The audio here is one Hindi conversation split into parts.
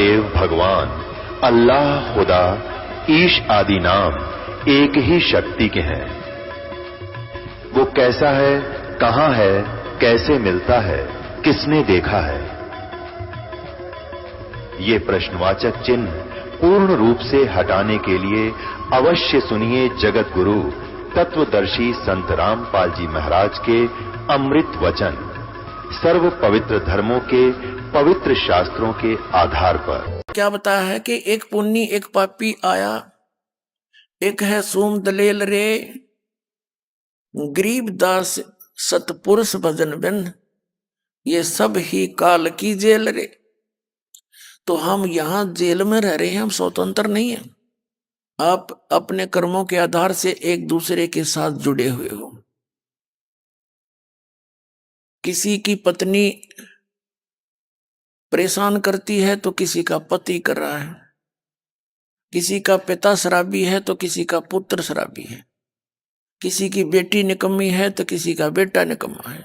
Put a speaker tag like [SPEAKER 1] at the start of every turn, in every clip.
[SPEAKER 1] देव भगवान अल्लाह, खुदा, ईश आदि नाम एक ही शक्ति के हैं। वो कैसा है, कहां है, कैसे मिलता है, किसने देखा है? ये प्रश्नवाचक चिन्ह पूर्ण रूप से हटाने के लिए अवश्य सुनिए जगत गुरु तत्वदर्शी संत रामपाल जी महाराज के अमृत वचन, सर्व पवित्र धर्मों के पवित्र शास्त्रों के आधार पर।
[SPEAKER 2] क्या बताया है कि एक पुण्य एक पापी आया, एक है सोम दलेल रे, गरीब दास सतपुरुष भजन बिन, ये सब ही काल की जेल रे। तो हम यहां जेल में रह रहे हैं, हम स्वतंत्र नहीं हैं। आप अपने कर्मों के आधार से एक दूसरे के साथ जुड़े हुए हो। किसी की पत्नी परेशान करती है तो किसी का पति कर रहा है, किसी का पिता शराबी है तो किसी का पुत्र शराबी है, किसी की बेटी निकम्मी है तो किसी का बेटा निकम्मा है।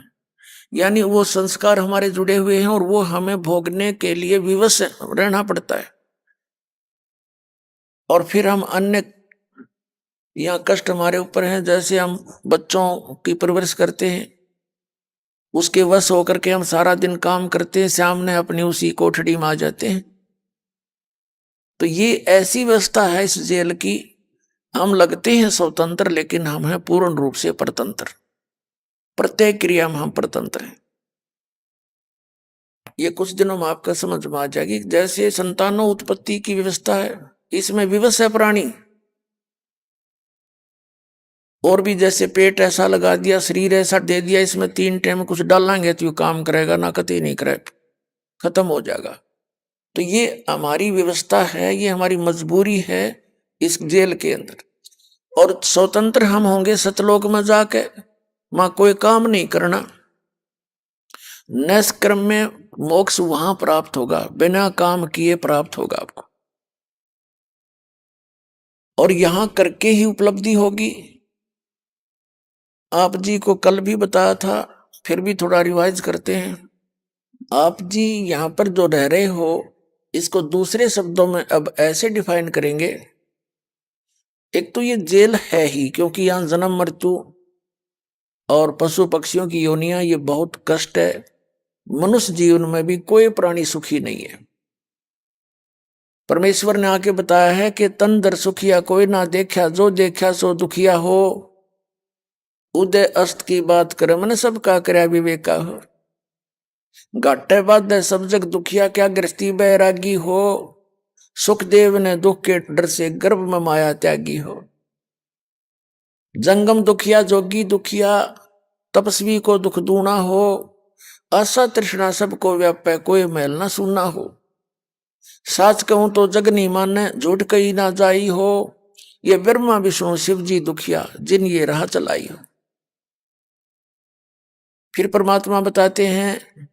[SPEAKER 2] यानी वो संस्कार हमारे जुड़े हुए हैं और वो हमें भोगने के लिए विवश रहना पड़ता है। और फिर हम अन्य यहाँ कष्ट हमारे ऊपर हैं, जैसे हम बच्चों की परवरिश करते हैं, उसके वश होकर के हम सारा दिन काम करते हैं, शाम ने अपनी उसी कोठड़ी में आ जाते हैं। तो ये ऐसी व्यवस्था है इस जेल की, हम लगते हैं स्वतंत्र लेकिन हम हैं पूर्ण रूप से परतंत्र। प्रत्येक क्रिया में हम परतंत्र हैं। ये कुछ दिनों में आपका समझ में आ जाएगी। जैसे संतानों उत्पत्ति की व्यवस्था है, इसमें विवश है प्राणी। और भी जैसे पेट ऐसा लगा दिया, शरीर ऐसा दे दिया, इसमें 3 टाइम कुछ डालेंगे तो काम करेगा ना, कतई नहीं करे, खत्म हो जाएगा। तो ये हमारी व्यवस्था है, ये हमारी मजबूरी है इस जेल के अंदर। और स्वतंत्र हम होंगे सतलोक में जाके, वहां कोई काम नहीं करना। निष्कर्म में मोक्ष वहां प्राप्त होगा, बिना काम किए प्राप्त होगा आपको, और यहां करके ही उपलब्धि होगी। आप जी को कल भी बताया था, फिर भी थोड़ा रिवाइज करते हैं। आप जी यहां पर जो रह रहे हो, इसको दूसरे शब्दों में अब ऐसे डिफाइन करेंगे। एक तो ये जेल है ही, क्योंकि यहां जन्म मृत्यु और पशु पक्षियों की योनियां, ये बहुत कष्ट है। मनुष्य जीवन में भी कोई प्राणी सुखी नहीं है। परमेश्वर ने आके बताया है कि तन दर सुखिया कोई ना देखा, जो देखा सो दुखिया हो। उदय अस्त की बात करे, मन सबका करया विवेका हो। घाटे बाधे सब जग दुखिया, क्या गृहस्थी बैरागी हो। सुखदेव ने दुख के डर से गर्भ में माया त्यागी हो। जंगम दुखिया जोगी दुखिया, तपस्वी को दुख दूना हो। आशा तृष्णा सबको व्यापे, कोई मैल ना सुनना हो। साच कहूं तो जग नहीं माने, झूठ कही ना जाई हो। ये ब्रह्मा विष्णु शिव जी दुखिया, जिन ये राह चलाई हो। फिर परमात्मा बताते हैं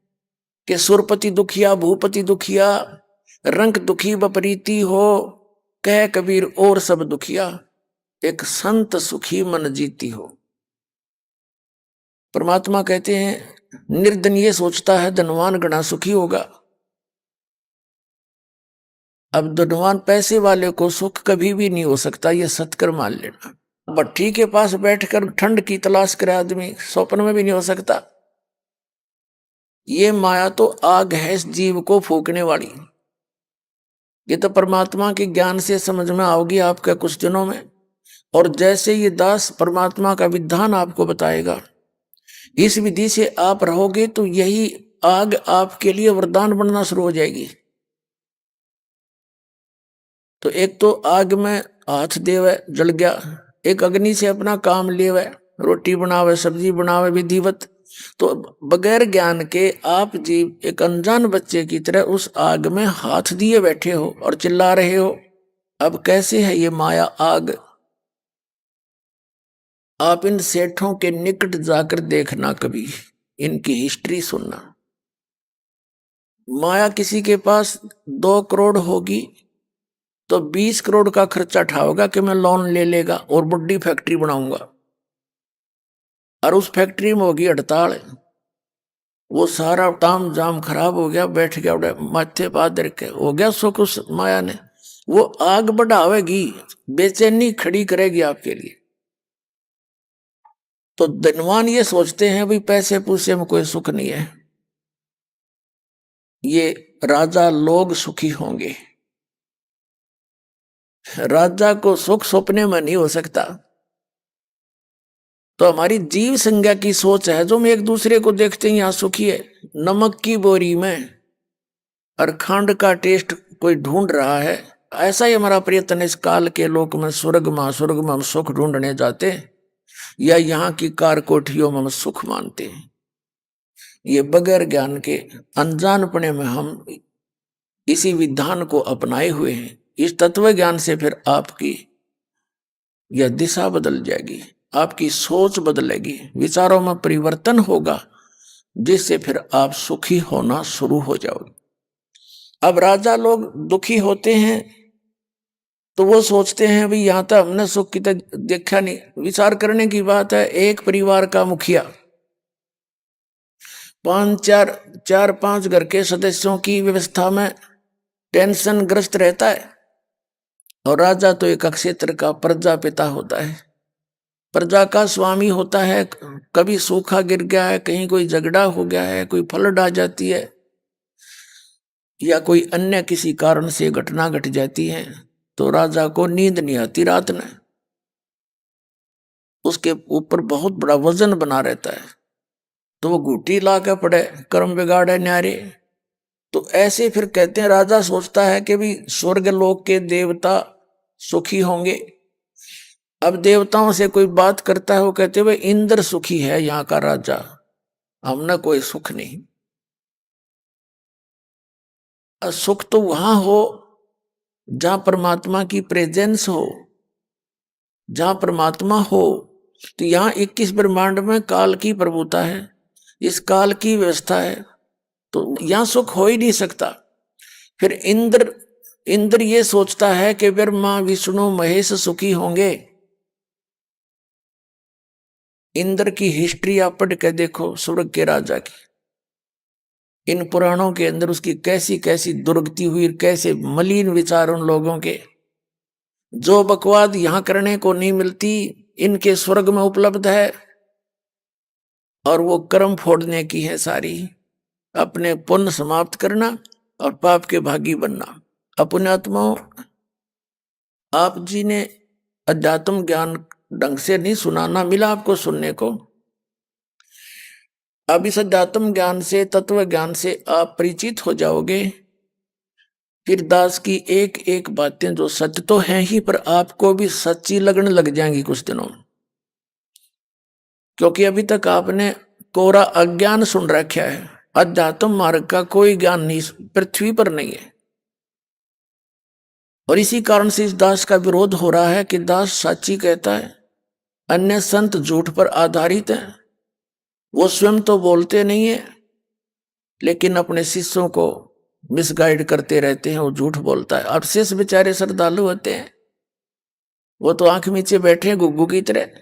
[SPEAKER 2] कि सुरपति दुखिया, भूपति दुखिया, रंग दुखी बपरीति हो। कह कबीर और सब दुखिया, एक संत सुखी मन जीती हो। परमात्मा कहते हैं निर्धन ये सोचता है धनवान घना सुखी होगा। अब धनवान पैसे वाले को सुख कभी भी नहीं हो सकता, ये सत्कर मान लेना। भट्टी के पास बैठकर ठंड की तलाश करे आदमी, स्वप्न में भी नहीं हो सकता। ये माया तो आग है इस जीव को फूकने वाली। ये तो परमात्मा के ज्ञान से समझ में आओगी आपके कुछ दिनों में। और जैसे ये दास परमात्मा का विधान आपको बताएगा, इस विधि से आप रहोगे तो यही आग आपके लिए वरदान बनना शुरू हो जाएगी। तो एक तो आग में हाथ देवे, जल गया। एक अग्नि से अपना काम लेवे, रोटी बनावे, सब्जी बनावे विधिवत। तो बगैर ज्ञान के आप जीव एक अनजान बच्चे की तरह उस आग में हाथ दिए बैठे हो और चिल्ला रहे हो। अब कैसे है ये माया आग? आप इन सेठों के निकट जाकर देखना, कभी इनकी हिस्ट्री सुनना। माया किसी के पास 2 करोड़ होगी तो 20 करोड़ का खर्चा उठाओगा कि मैं लोन ले लेगा और बड़ी फैक्ट्री बनाऊंगा। और उस फैक्ट्री में होगी हड़ताल, वो सारा ताम जाम खराब हो गया, बैठ गया उड़े माथे पादर के, हो गया सुख उस माया ने। वो आग बढ़ावेगी, बेचैनी खड़ी करेगी आपके लिए। तो धनवान ये सोचते हैं भाई पैसे पूसे में कोई सुख नहीं है, ये राजा लोग सुखी होंगे। राजा को सुख सपने में नहीं हो सकता। तो हमारी जीव संज्ञा की सोच है, जो हम एक दूसरे को देखते हैं यहां सुखी है, नमक की बोरी में और खंड का टेस्ट कोई ढूंढ रहा है। ऐसा ही हमारा प्रयत्न है इस काल के लोक में, स्वर्ग में हम सुख ढूंढने जाते हैं, या यहाँ की कार कोठियों में हम सुख मानते हैं। ये बगैर ज्ञान के अनजानपने में हम इसी विधान को अपनाए हुए हैं। इस तत्व ज्ञान से फिर आपकी यह दिशा बदल जाएगी, आपकी सोच बदलेगी, विचारों में परिवर्तन होगा, जिससे फिर आप सुखी होना शुरू हो जाओगे। अब राजा लोग दुखी होते हैं तो वो सोचते हैं भाई यहां तक हमने सुख की देखा नहीं। विचार करने की बात है, एक परिवार का मुखिया चार पांच घर के सदस्यों की व्यवस्था में टेंशन ग्रस्त रहता है, और राजा तो एक क्षेत्र का प्रजा पिता होता है, प्रजा का स्वामी होता है। कभी सूखा गिर गया है, कहीं कोई झगड़ा हो गया है, कोई फ्लड आ जाती है, या कोई अन्य किसी कारण से घटना घट जाती है, तो राजा को नींद नहीं आती रात में, उसके ऊपर बहुत बड़ा वजन बना रहता है, तो वो घूटी ला के पड़े, कर्म बिगाड़े न्यारे। तो ऐसे फिर कहते हैं, राजा सोचता है कि भी स्वर्ग लोक के देवता सुखी होंगे। अब देवताओं से कोई बात करता है, वो कहते हैं भाई इंद्र सुखी है यहाँ का राजा, हमने कोई सुख नहीं। सुख तो वहां हो जहां परमात्मा की प्रेजेंस हो, जहां परमात्मा हो। तो यहाँ 21 ब्रह्मांड में काल की प्रभुता है, इस काल की व्यवस्था है, तो यहां सुख हो ही नहीं सकता। फिर इंद्र ये सोचता है कि ब्रह्मा विष्णु महेश सुखी होंगे। इंद्र की हिस्ट्री आप पढ़ के देखो, स्वर्ग के राजा की, इन पुराणों के अंदर उसकी कैसी कैसी दुर्गति हुई, कैसे मलिन विचार उन लोगों के। जो बकवाद यहां करने को नहीं मिलती, इनके स्वर्ग में उपलब्ध है, और वो कर्म फोड़ने की है सारी, अपने पुण्य समाप्त करना और पाप के भागी बनना। अपनात्माओं, आप जी ने अध्यात्म ज्ञान ढंग से नहीं सुनाना मिला आपको सुनने को। अब इस अध्यात्म ज्ञान से, तत्व ज्ञान से आप परिचित हो जाओगे, फिर दास की एक एक बातें जो सत्य तो हैं ही, पर आपको भी सच्ची लगने लग जाएंगी कुछ दिनों में। क्योंकि अभी तक आपने कोरा अज्ञान सुन रखा है, अध्यात्म मार्ग का कोई ज्ञान नहीं पृथ्वी पर नहीं है। और इसी कारण से इस दास का विरोध हो रहा है कि दास साची कहता है, अन्य संत झूठ पर आधारित हैं। वो स्वयं तो बोलते नहीं है, लेकिन अपने शिष्यों को मिसगाइड करते रहते हैं, वो झूठ बोलता है। अब शेष बेचारे श्रद्धालु होते हैं, वो तो आंख नीचे बैठे हैं गुग्गू की तरह।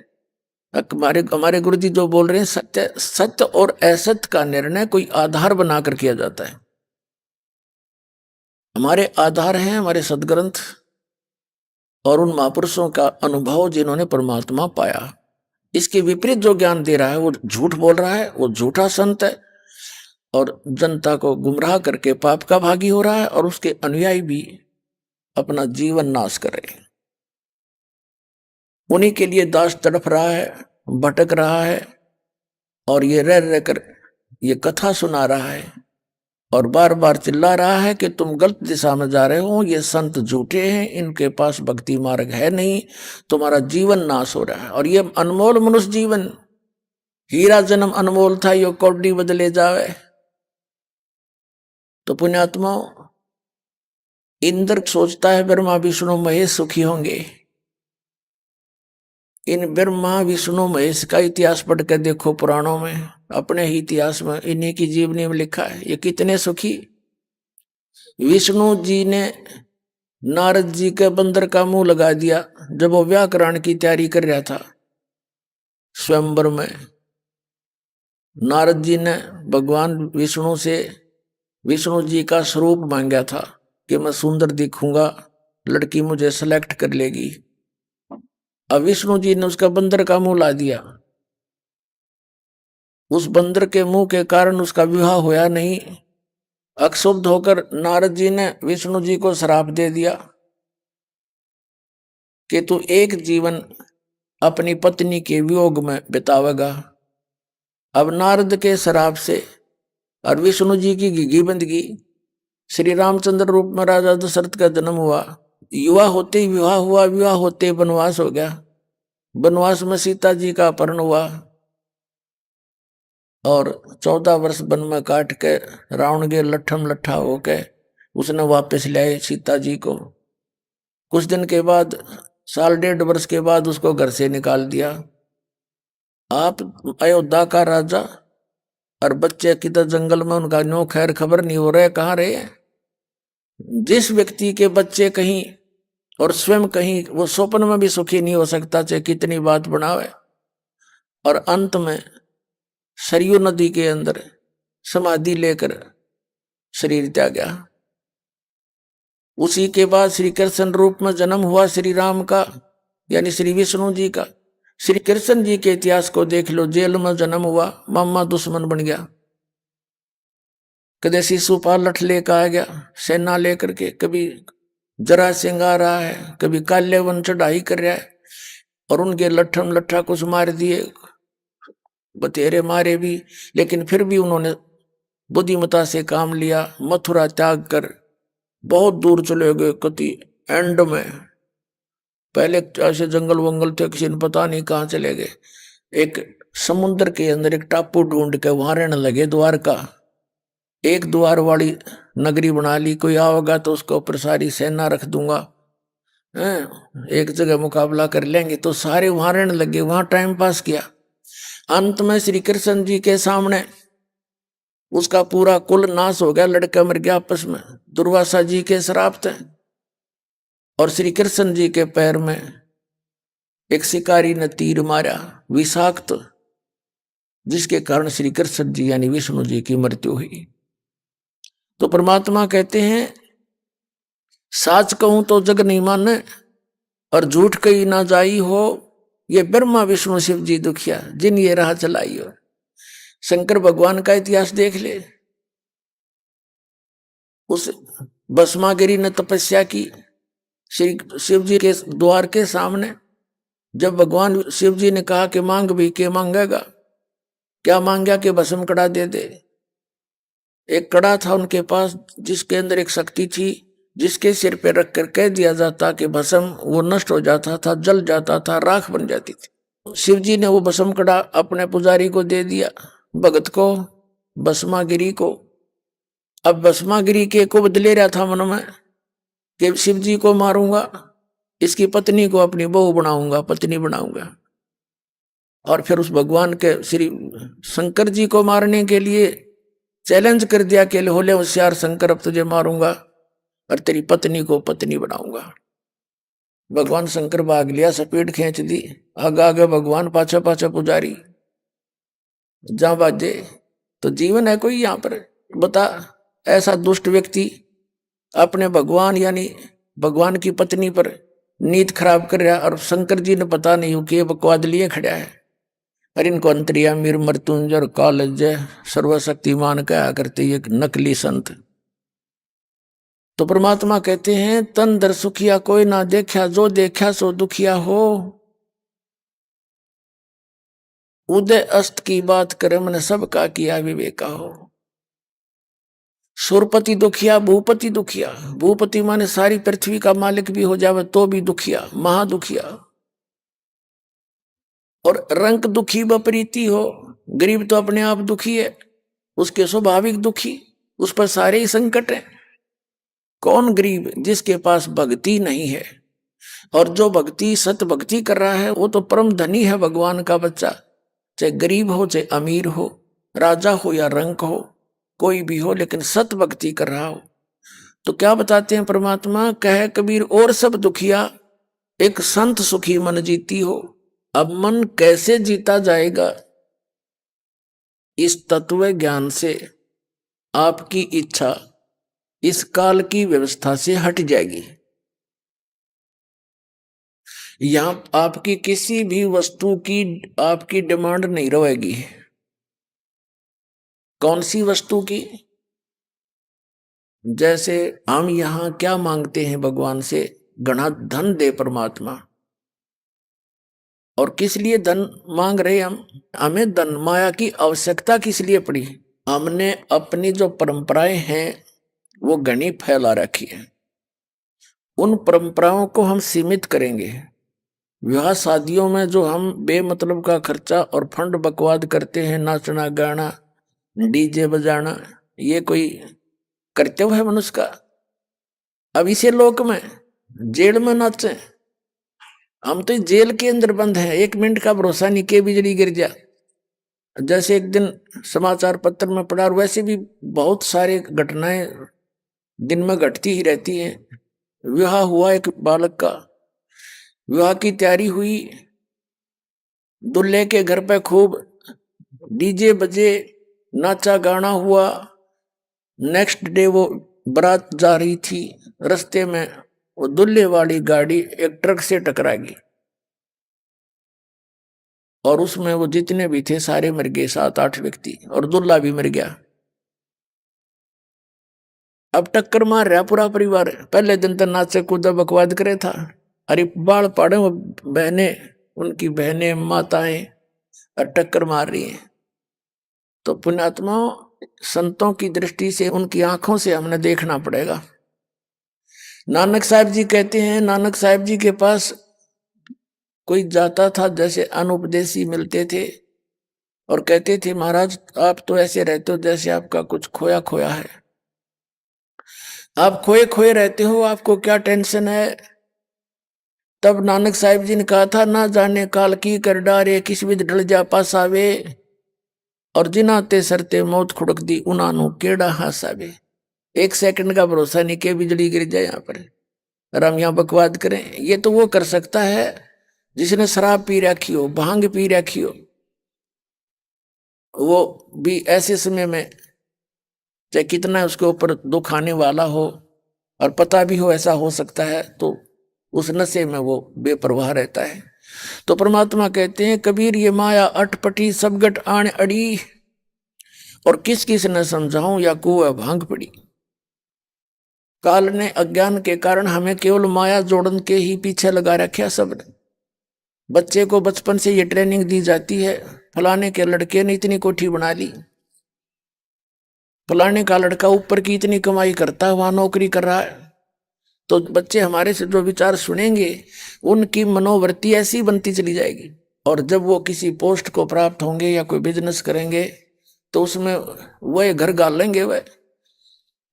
[SPEAKER 2] हमारे गुरु जी जो बोल रहे हैं, सत्य और असत्य का निर्णय कोई आधार बनाकर किया जाता है। हमारे आधार हैं हमारे सदग्रंथ और उन महापुरुषों का अनुभव जिन्होंने परमात्मा पाया। इसके विपरीत जो ज्ञान दे रहा है वो झूठ बोल रहा है, वो झूठा संत है, और जनता को गुमराह करके पाप का भागी हो रहा है, और उसके अनुयायी भी अपना जीवन नाश कर रहे हैं। उन्हीं के लिए दास तड़प रहा है, भटक रहा है, और ये रह कर ये कथा सुना रहा है, और बार बार चिल्ला रहा है कि तुम गलत दिशा में जा रहे हो, ये संत झूठे हैं, इनके पास भक्ति मार्ग है नहीं, तुम्हारा जीवन नाश हो रहा है। और ये अनमोल मनुष्य जीवन, हीरा जन्म अनमोल था, यो कौड़ी बदले जावे। तो पुण्यात्माओं, इंद्र सोचता है ब्रह्मा विष्णु महेश सुखी होंगे। इन ब्रह्मा विष्णु महेश का इतिहास पढ़ कर देखो पुराणों में, अपने ही इतिहास में, इन्हीं की जीवनी में लिखा है ये कितने सुखी। विष्णु जी ने नारद जी के बंदर का मुंह लगा दिया जब वो व्याकरण की तैयारी कर रहा था स्वयंवर में। नारद जी ने भगवान विष्णु से विष्णु जी का स्वरूप मांगा था कि मैं सुंदर दिखूंगा, लड़की मुझे सेलेक्ट कर लेगी। अब विष्णु जी ने उसका बंदर का मुंह ला दिया। उस बंदर के मुंह के कारण उसका विवाह होया नहीं। अक्षुब्ध होकर नारद जी ने विष्णु जी को श्राप दे दिया कि तू एक जीवन अपनी पत्नी के वियोग में बितावेगा। अब नारद के श्राप से और विष्णु जी की घिघी बंदगी, श्री रामचंद्र रूप में राजा दशरथ का जन्म हुआ। युवा होते ही विवाह हुआ, विवाह होते ही वनवास हो गया। वनवास में सीता जी का अपहरण हुआ और 14 वर्ष वन में काट के रावण के लट्ठम लट्ठा होके उसने वापस लाए सीता जी को। कुछ दिन के बाद, 1.5 वर्ष के बाद उसको घर से निकाल दिया। आप अयोध्या का राजा और बच्चे किधर जंगल में, उनका नो खैर खबर नहीं हो रहा है, कहाँ रहे। जिस व्यक्ति के बच्चे कहीं और स्वयं कहीं, वो स्वप्न में भी सुखी नहीं हो सकता, चाहे कितनी बात बनावे। और अंत में सरयू नदी के अंदर समाधि लेकर शरीर त्याग गया। उसी के बाद श्री कृष्ण रूप में जन्म हुआ श्री राम का, यानी श्री विष्णु जी का। श्री कृष्ण जी के इतिहास को देख लो, जेल में जन्म हुआ, मामा दुश्मन बन गया। कदे शिशुपाल लठ लेकर आ गया सेना लेकर के, कभी जरा सिंह आ रहा है, कभी काल्यवन चढ़ाई कर रहा है, और उनके लट्ठम लट्ठा कुछ मार दिए, बतेरे मारे भी, लेकिन फिर भी उन्होंने बुद्धिमता से काम लिया। मथुरा त्याग कर बहुत दूर चले गए। कति एंड में पहले ऐसे जंगल वंगल थे, किसी ने पता नहीं कहाँ चले गए। एक समुद्र के अंदर एक टापू ढूंढ के वहां रहने लगे, द्वारका। एक द्वार वाली नगरी बना ली, कोई आओगा तो उसके ऊपर सारी सेना रख दूंगा, एक जगह मुकाबला कर लेंगे। तो सारे वहां रहने लगे, वहां टाइम पास किया। अंत में श्री कृष्ण जी के सामने उसका पूरा कुल नाश हो गया, लड़का मर गया आपस में, दुर्वासा जी के श्राप थे। और श्री कृष्ण जी के पैर में एक शिकारी ने तीर मारा, विषाक्त, जिसके कारण श्री कृष्ण जी यानी विष्णु जी की मृत्यु हुई। तो परमात्मा कहते हैं, साच कहूं तो जग नहीं माने और झूठ कही ना जाई हो, ये ब्रह्मा विष्णु शिव जी दुखिया जिन ये राह चलाई हो। शंकर भगवान का इतिहास देख ले। उस भस्मागिरी ने तपस्या की श्री शिव जी के द्वार के सामने। जब भगवान शिव जी ने कहा कि मांग भी के मांगेगा, क्या मांगा कि भस्म कड़ा दे दे। एक कड़ा था उनके पास जिसके अंदर एक शक्ति थी, जिसके सिर पे रख कर कह दिया जाता कि भस्म, वो नष्ट हो जाता था, जल जाता था, राख बन जाती थी। शिव जी ने वो भस्म कड़ा अपने पुजारी को दे दिया, भगत को, भस्मागिरी को। अब भस्मागिरी के को बदले रहा था मन में कि शिव जी को मारूंगा, इसकी पत्नी को अपनी बहू बनाऊंगा, पत्नी बनाऊंगा। और फिर उस भगवान के श्री शंकर जी को मारने के लिए चैलेंज कर दिया कि होले होशियार शंकर, अब तुझे मारूंगा और तेरी पत्नी को पत्नी बनाऊंगा। भगवान शंकर भाग लिया, स्पीड खींच दी, आगे आगे भगवान, पाछा पाछा पुजारी। जहां बाजे तो जीवन है कोई यहाँ पर? बता, ऐसा दुष्ट व्यक्ति अपने भगवान यानी भगवान की पत्नी पर नीत खराब कर रहा, और शंकर जी ने पता नहीं हो कि बकवाद लिए खड़ा है। और इनको अंतर्यामी मृत्युंजय कालजय सर्वशक्तिमान कहा करते ये नकली संत। तो परमात्मा कहते हैं, तन दर सुखिया कोई ना देखा, जो देखा सो दुखिया हो। उदय अस्त की बात करे, मैंने सबका किया विवेका हो। सुरपति दुखिया, भूपति दुखिया। भूपति माने सारी पृथ्वी का मालिक भी हो जावे तो भी दुखिया, महादुखिया। और रंक दुखी बपरीति हो, गरीब तो अपने आप दुखी है, उसके स्वाभाविक दुखी, उस पर सारे ही संकट हैं। कौन गरीब? जिसके पास भक्ति नहीं है। और जो भक्ति सत भक्ति कर रहा है वो तो परम धनी है, भगवान का बच्चा। चाहे गरीब हो, चाहे अमीर हो, राजा हो या रंक हो, कोई भी हो, लेकिन सत भक्ति कर रहा हो। तो क्या बताते हैं परमात्मा? कहे कबीर और सब दुखिया, एक संत सुखी मन जीती हो। अब मन कैसे जीता जाएगा? इस तत्व ज्ञान से आपकी इच्छा इस काल की व्यवस्था से हट जाएगी। यहां आपकी किसी भी वस्तु की आपकी डिमांड नहीं रहेगी। कौन सी वस्तु की? जैसे हम यहां क्या मांगते हैं भगवान से, घना धन दे परमात्मा। और किस लिए धन मांग रहे हम? हमें धन माया की आवश्यकता किस लिए पड़ी? हमने अपनी जो परंपराएं हैं वो घनी फैला रखी है। उन परंपराओं को हम सीमित करेंगे। विवाह शादियों में जो हम बेमतलब का खर्चा और फंड बकवाद करते हैं, नाचना गाना डीजे बजाना, ये कोई कर्तव्य है मनुष्य का? अब इसे लोक में जेल में नाचे, हम तो जेल के अंदर बंद हैं। 1 मिनट का भरोसा नहीं के बिजली गिर जा। जैसे एक दिन समाचार पत्र में पढ़ा, और वैसे भी बहुत सारे घटनाएं दिन में घटती ही रहती हैं। विवाह हुआ एक बालक का, विवाह की तैयारी हुई, दूल्हे के घर पे खूब डीजे बजे, नाचा गाना हुआ। नेक्स्ट डे वो बारात जा रही थी, रास्ते में वो दूल्हे वाली गाड़ी एक ट्रक से टकराएगी और उसमें वो जितने भी थे सारे मर गए, 7-8 व्यक्ति, और दूल्हा भी मर गया। अब टक्कर मार रहा पूरा परिवार। पहले दिन तो नाचे कूदा बकवाद करे था, अरे बाल पाड़े वो बहने, उनकी बहनें माताएं और टक्कर मार रही हैं। तो पुण्यात्माओं, संतों की दृष्टि से, उनकी आंखों से हमने देखना पड़ेगा। नानक साहब जी कहते हैं, नानक साहब जी के पास कोई जाता था, जैसे अनुपदेशी मिलते थे और कहते थे, महाराज आप तो ऐसे रहते हो जैसे आपका कुछ खोया खोया है। आप खोए खोए रहते हो, आपको क्या टेंशन है? तब नानक साहब जी ने कहा था, ना जाने काल की कर डारे, किस विध ढल जा पास आवे, और जिनाते सरते मौत खुड़क दी, उनानु केड़ा हासावे। 1 सेकंड का भरोसा नहीं के बिजली गिर जाए यहाँ पर, और हम यहाँ बकवाद करें। ये तो वो कर सकता है जिसने शराब पी रखी हो, भांग पी रखी हो। वो भी ऐसे समय में, चाहे कितना उसके ऊपर दुख आने वाला हो और पता भी हो ऐसा हो सकता है, तो उस नशे में वो बेपरवाह रहता है। तो परमात्मा कहते हैं, कबीर ये माया अटपटी सब गट आण अड़ी, और किस किस ने समझाऊं या कुआ भांग पड़ी। काल ने अज्ञान के कारण हमें केवल माया जोड़न के ही पीछे लगा रखा सब ने। बच्चे को बचपन से ये ट्रेनिंग दी जाती है, फलाने के लड़के ने इतनी कोठी बना ली, फलाने का लड़का ऊपर की इतनी कमाई करता है, वहां नौकरी कर रहा है। तो बच्चे हमारे से जो विचार सुनेंगे, उनकी मनोवृत्ति ऐसी बनती चली जाएगी। और जब वो किसी पोस्ट को प्राप्त होंगे या कोई बिजनेस करेंगे, तो उसमें वह घर गाल लेंगे। वह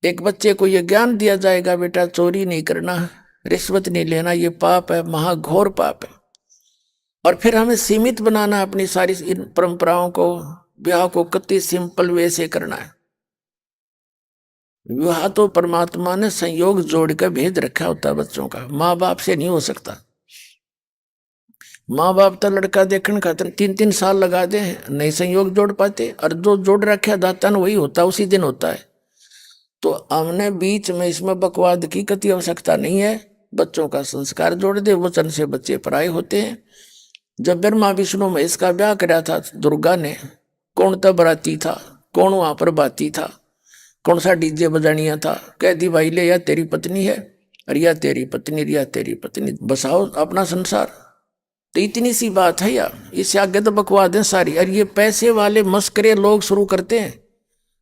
[SPEAKER 2] एक बच्चे को यह ज्ञान दिया जाएगा, बेटा चोरी नहीं करना, रिश्वत नहीं लेना, ये पाप है, महाघोर पाप है। और फिर हमें सीमित बनाना अपनी सारी इन परंपराओं को, ब्याह को कितनी सिंपल वे से करना है। विवाह तो परमात्मा ने संयोग जोड़ कर भेद रखा होता है बच्चों का, माँ बाप से नहीं हो सकता। माँ बाप तो लड़का देखने खातिर 3-3 साल लगा दे, नहीं संयोग जोड़ पाते, और जो जोड़ रखा दाता वही होता, उसी दिन होता है। तो हमने बीच में इसमें बकवाद की कति आवश्यकता नहीं है। बच्चों का संस्कार जोड़ दे, वचन से बच्चे पराये होते हैं। जब ब्रह्मा विष्णु महेश का ब्याह कराया था दुर्गा ने, कौन तब बराती था, कौन वहां पर बाती था, कौन सा डीजे बजानिया था? कह दी भाई ले, या तेरी पत्नी है, रिया तेरी पत्नी, रिया तेरी पत्नी, बसाओ अपना संसार। तो इतनी सी बात है यार, इससे आगे तो बकवाद है सारी। और ये पैसे वाले मस्करे लोग शुरू करते हैं,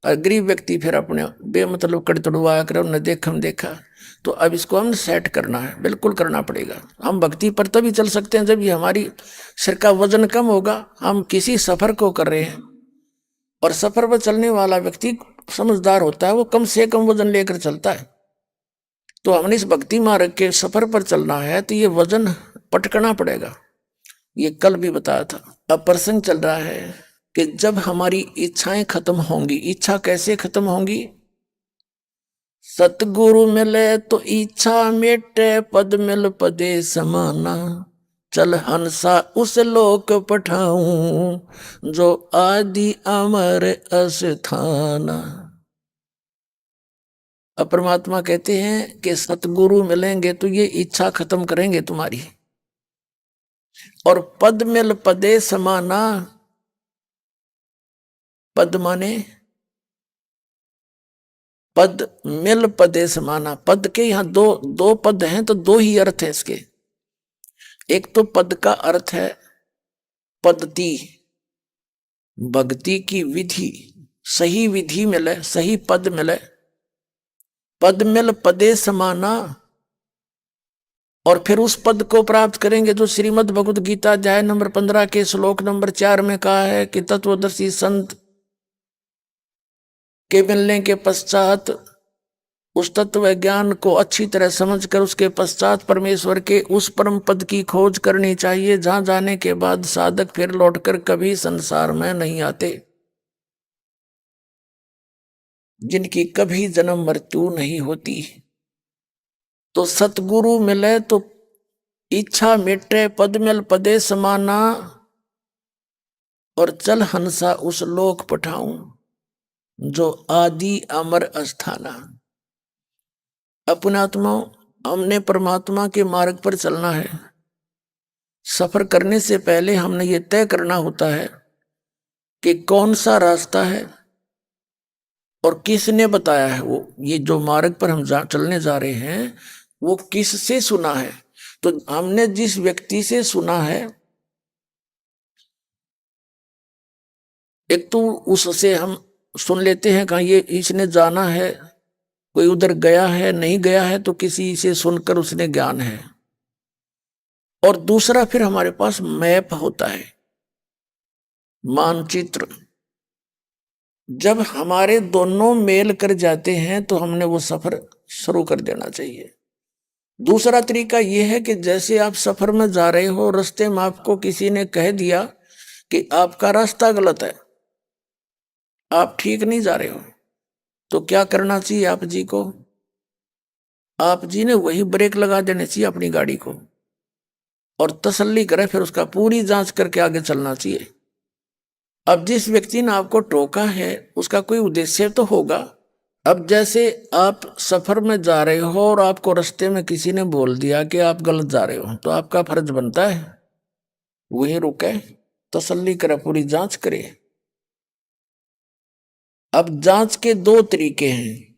[SPEAKER 2] और गरीब व्यक्ति फिर अपने बेमतलब कड़तड़ुआ कर उन्हें देखा। तो अब इसको हम सेट करना है, बिल्कुल करना पड़ेगा। हम भक्ति पर तभी चल सकते हैं जब ये हमारी सिर का वजन कम होगा। हम किसी सफर को कर रहे हैं, और सफर पर चलने वाला व्यक्ति समझदार होता है, वो कम से कम वजन लेकर चलता है। तो हमने इस भक्ति मार्ग के सफर पर चलना है, तो ये वजन पटकना पड़ेगा। ये कल भी बताया था। अब प्रसंग चल रहा है कि जब हमारी इच्छाएं खत्म होंगी, इच्छा कैसे खत्म होंगी? सतगुरु मिले तो इच्छा मिटे, पद मिल पदे समाना, चल हंसा उस लोक पठाऊं जो आदि अमर अस्थाना। अब परमात्मा कहते हैं कि सतगुरु मिलेंगे तो ये इच्छा खत्म करेंगे तुम्हारी। और पद मिल पदे समाना, पद माने पद मिल पदे समाना। पद के यहां दो पद हैं तो दो ही अर्थ है इसके। एक तो पद का अर्थ है पद्धति, भक्ति की विधि, सही विधि मिले, सही पद मिले। पद मिल पदे समाना, और फिर उस पद को प्राप्त करेंगे जो श्रीमद् भगवद गीता अध्याय नंबर 15 के श्लोक नंबर 4 में कहा है कि तत्वदर्शी संत के मिलने के पश्चात उस तत्व ज्ञान को अच्छी तरह समझकर उसके पश्चात परमेश्वर के उस परम पद की खोज करनी चाहिए, जहां जाने के बाद साधक फिर लौटकर कभी संसार में नहीं आते, जिनकी कभी जन्म मृत्यु नहीं होती। तो सतगुरु मिले तो इच्छा मिटे, पद मिल पदे समाना, और चल हंसा उस लोक पठाऊं जो आदि अमर अस्थाना। अपने आत्मा, हमने परमात्मा के मार्ग पर चलना है। सफर करने से पहले हमने ये तय करना होता है कि कौन सा रास्ता है और किसने बताया है। वो ये जो मार्ग पर हम चलने जा रहे हैं वो किससे सुना है। तो हमने जिस व्यक्ति से सुना है, एक तो उससे हम सुन लेते हैं कहाँ ये इसने जाना है, कोई उधर गया है नहीं गया है, तो किसी से सुनकर उसने ज्ञान है। और दूसरा फिर हमारे पास मैप होता है, मानचित्र। जब हमारे दोनों मेल कर जाते हैं तो हमने वो सफर शुरू कर देना चाहिए। दूसरा तरीका यह है कि जैसे आप सफर में जा रहे हो, रास्ते में आपको किसी ने कह दिया कि आपका रास्ता गलत है, आप ठीक नहीं जा रहे हो, तो क्या करना चाहिए आप जी को? आप जी ने वही ब्रेक लगा देने चाहिए अपनी गाड़ी को और तसल्ली करे, फिर उसका पूरी जांच करके आगे चलना चाहिए। अब जिस व्यक्ति ने आपको टोका है उसका कोई उद्देश्य तो होगा। अब जैसे आप सफर में जा रहे हो और आपको रास्ते में किसी ने बोल दिया कि आप गलत जा रहे हो, तो आपका फर्ज बनता है वहीं रुके, तसल्ली करे, पूरी जांच करे। अब जांच के दो तरीके हैं।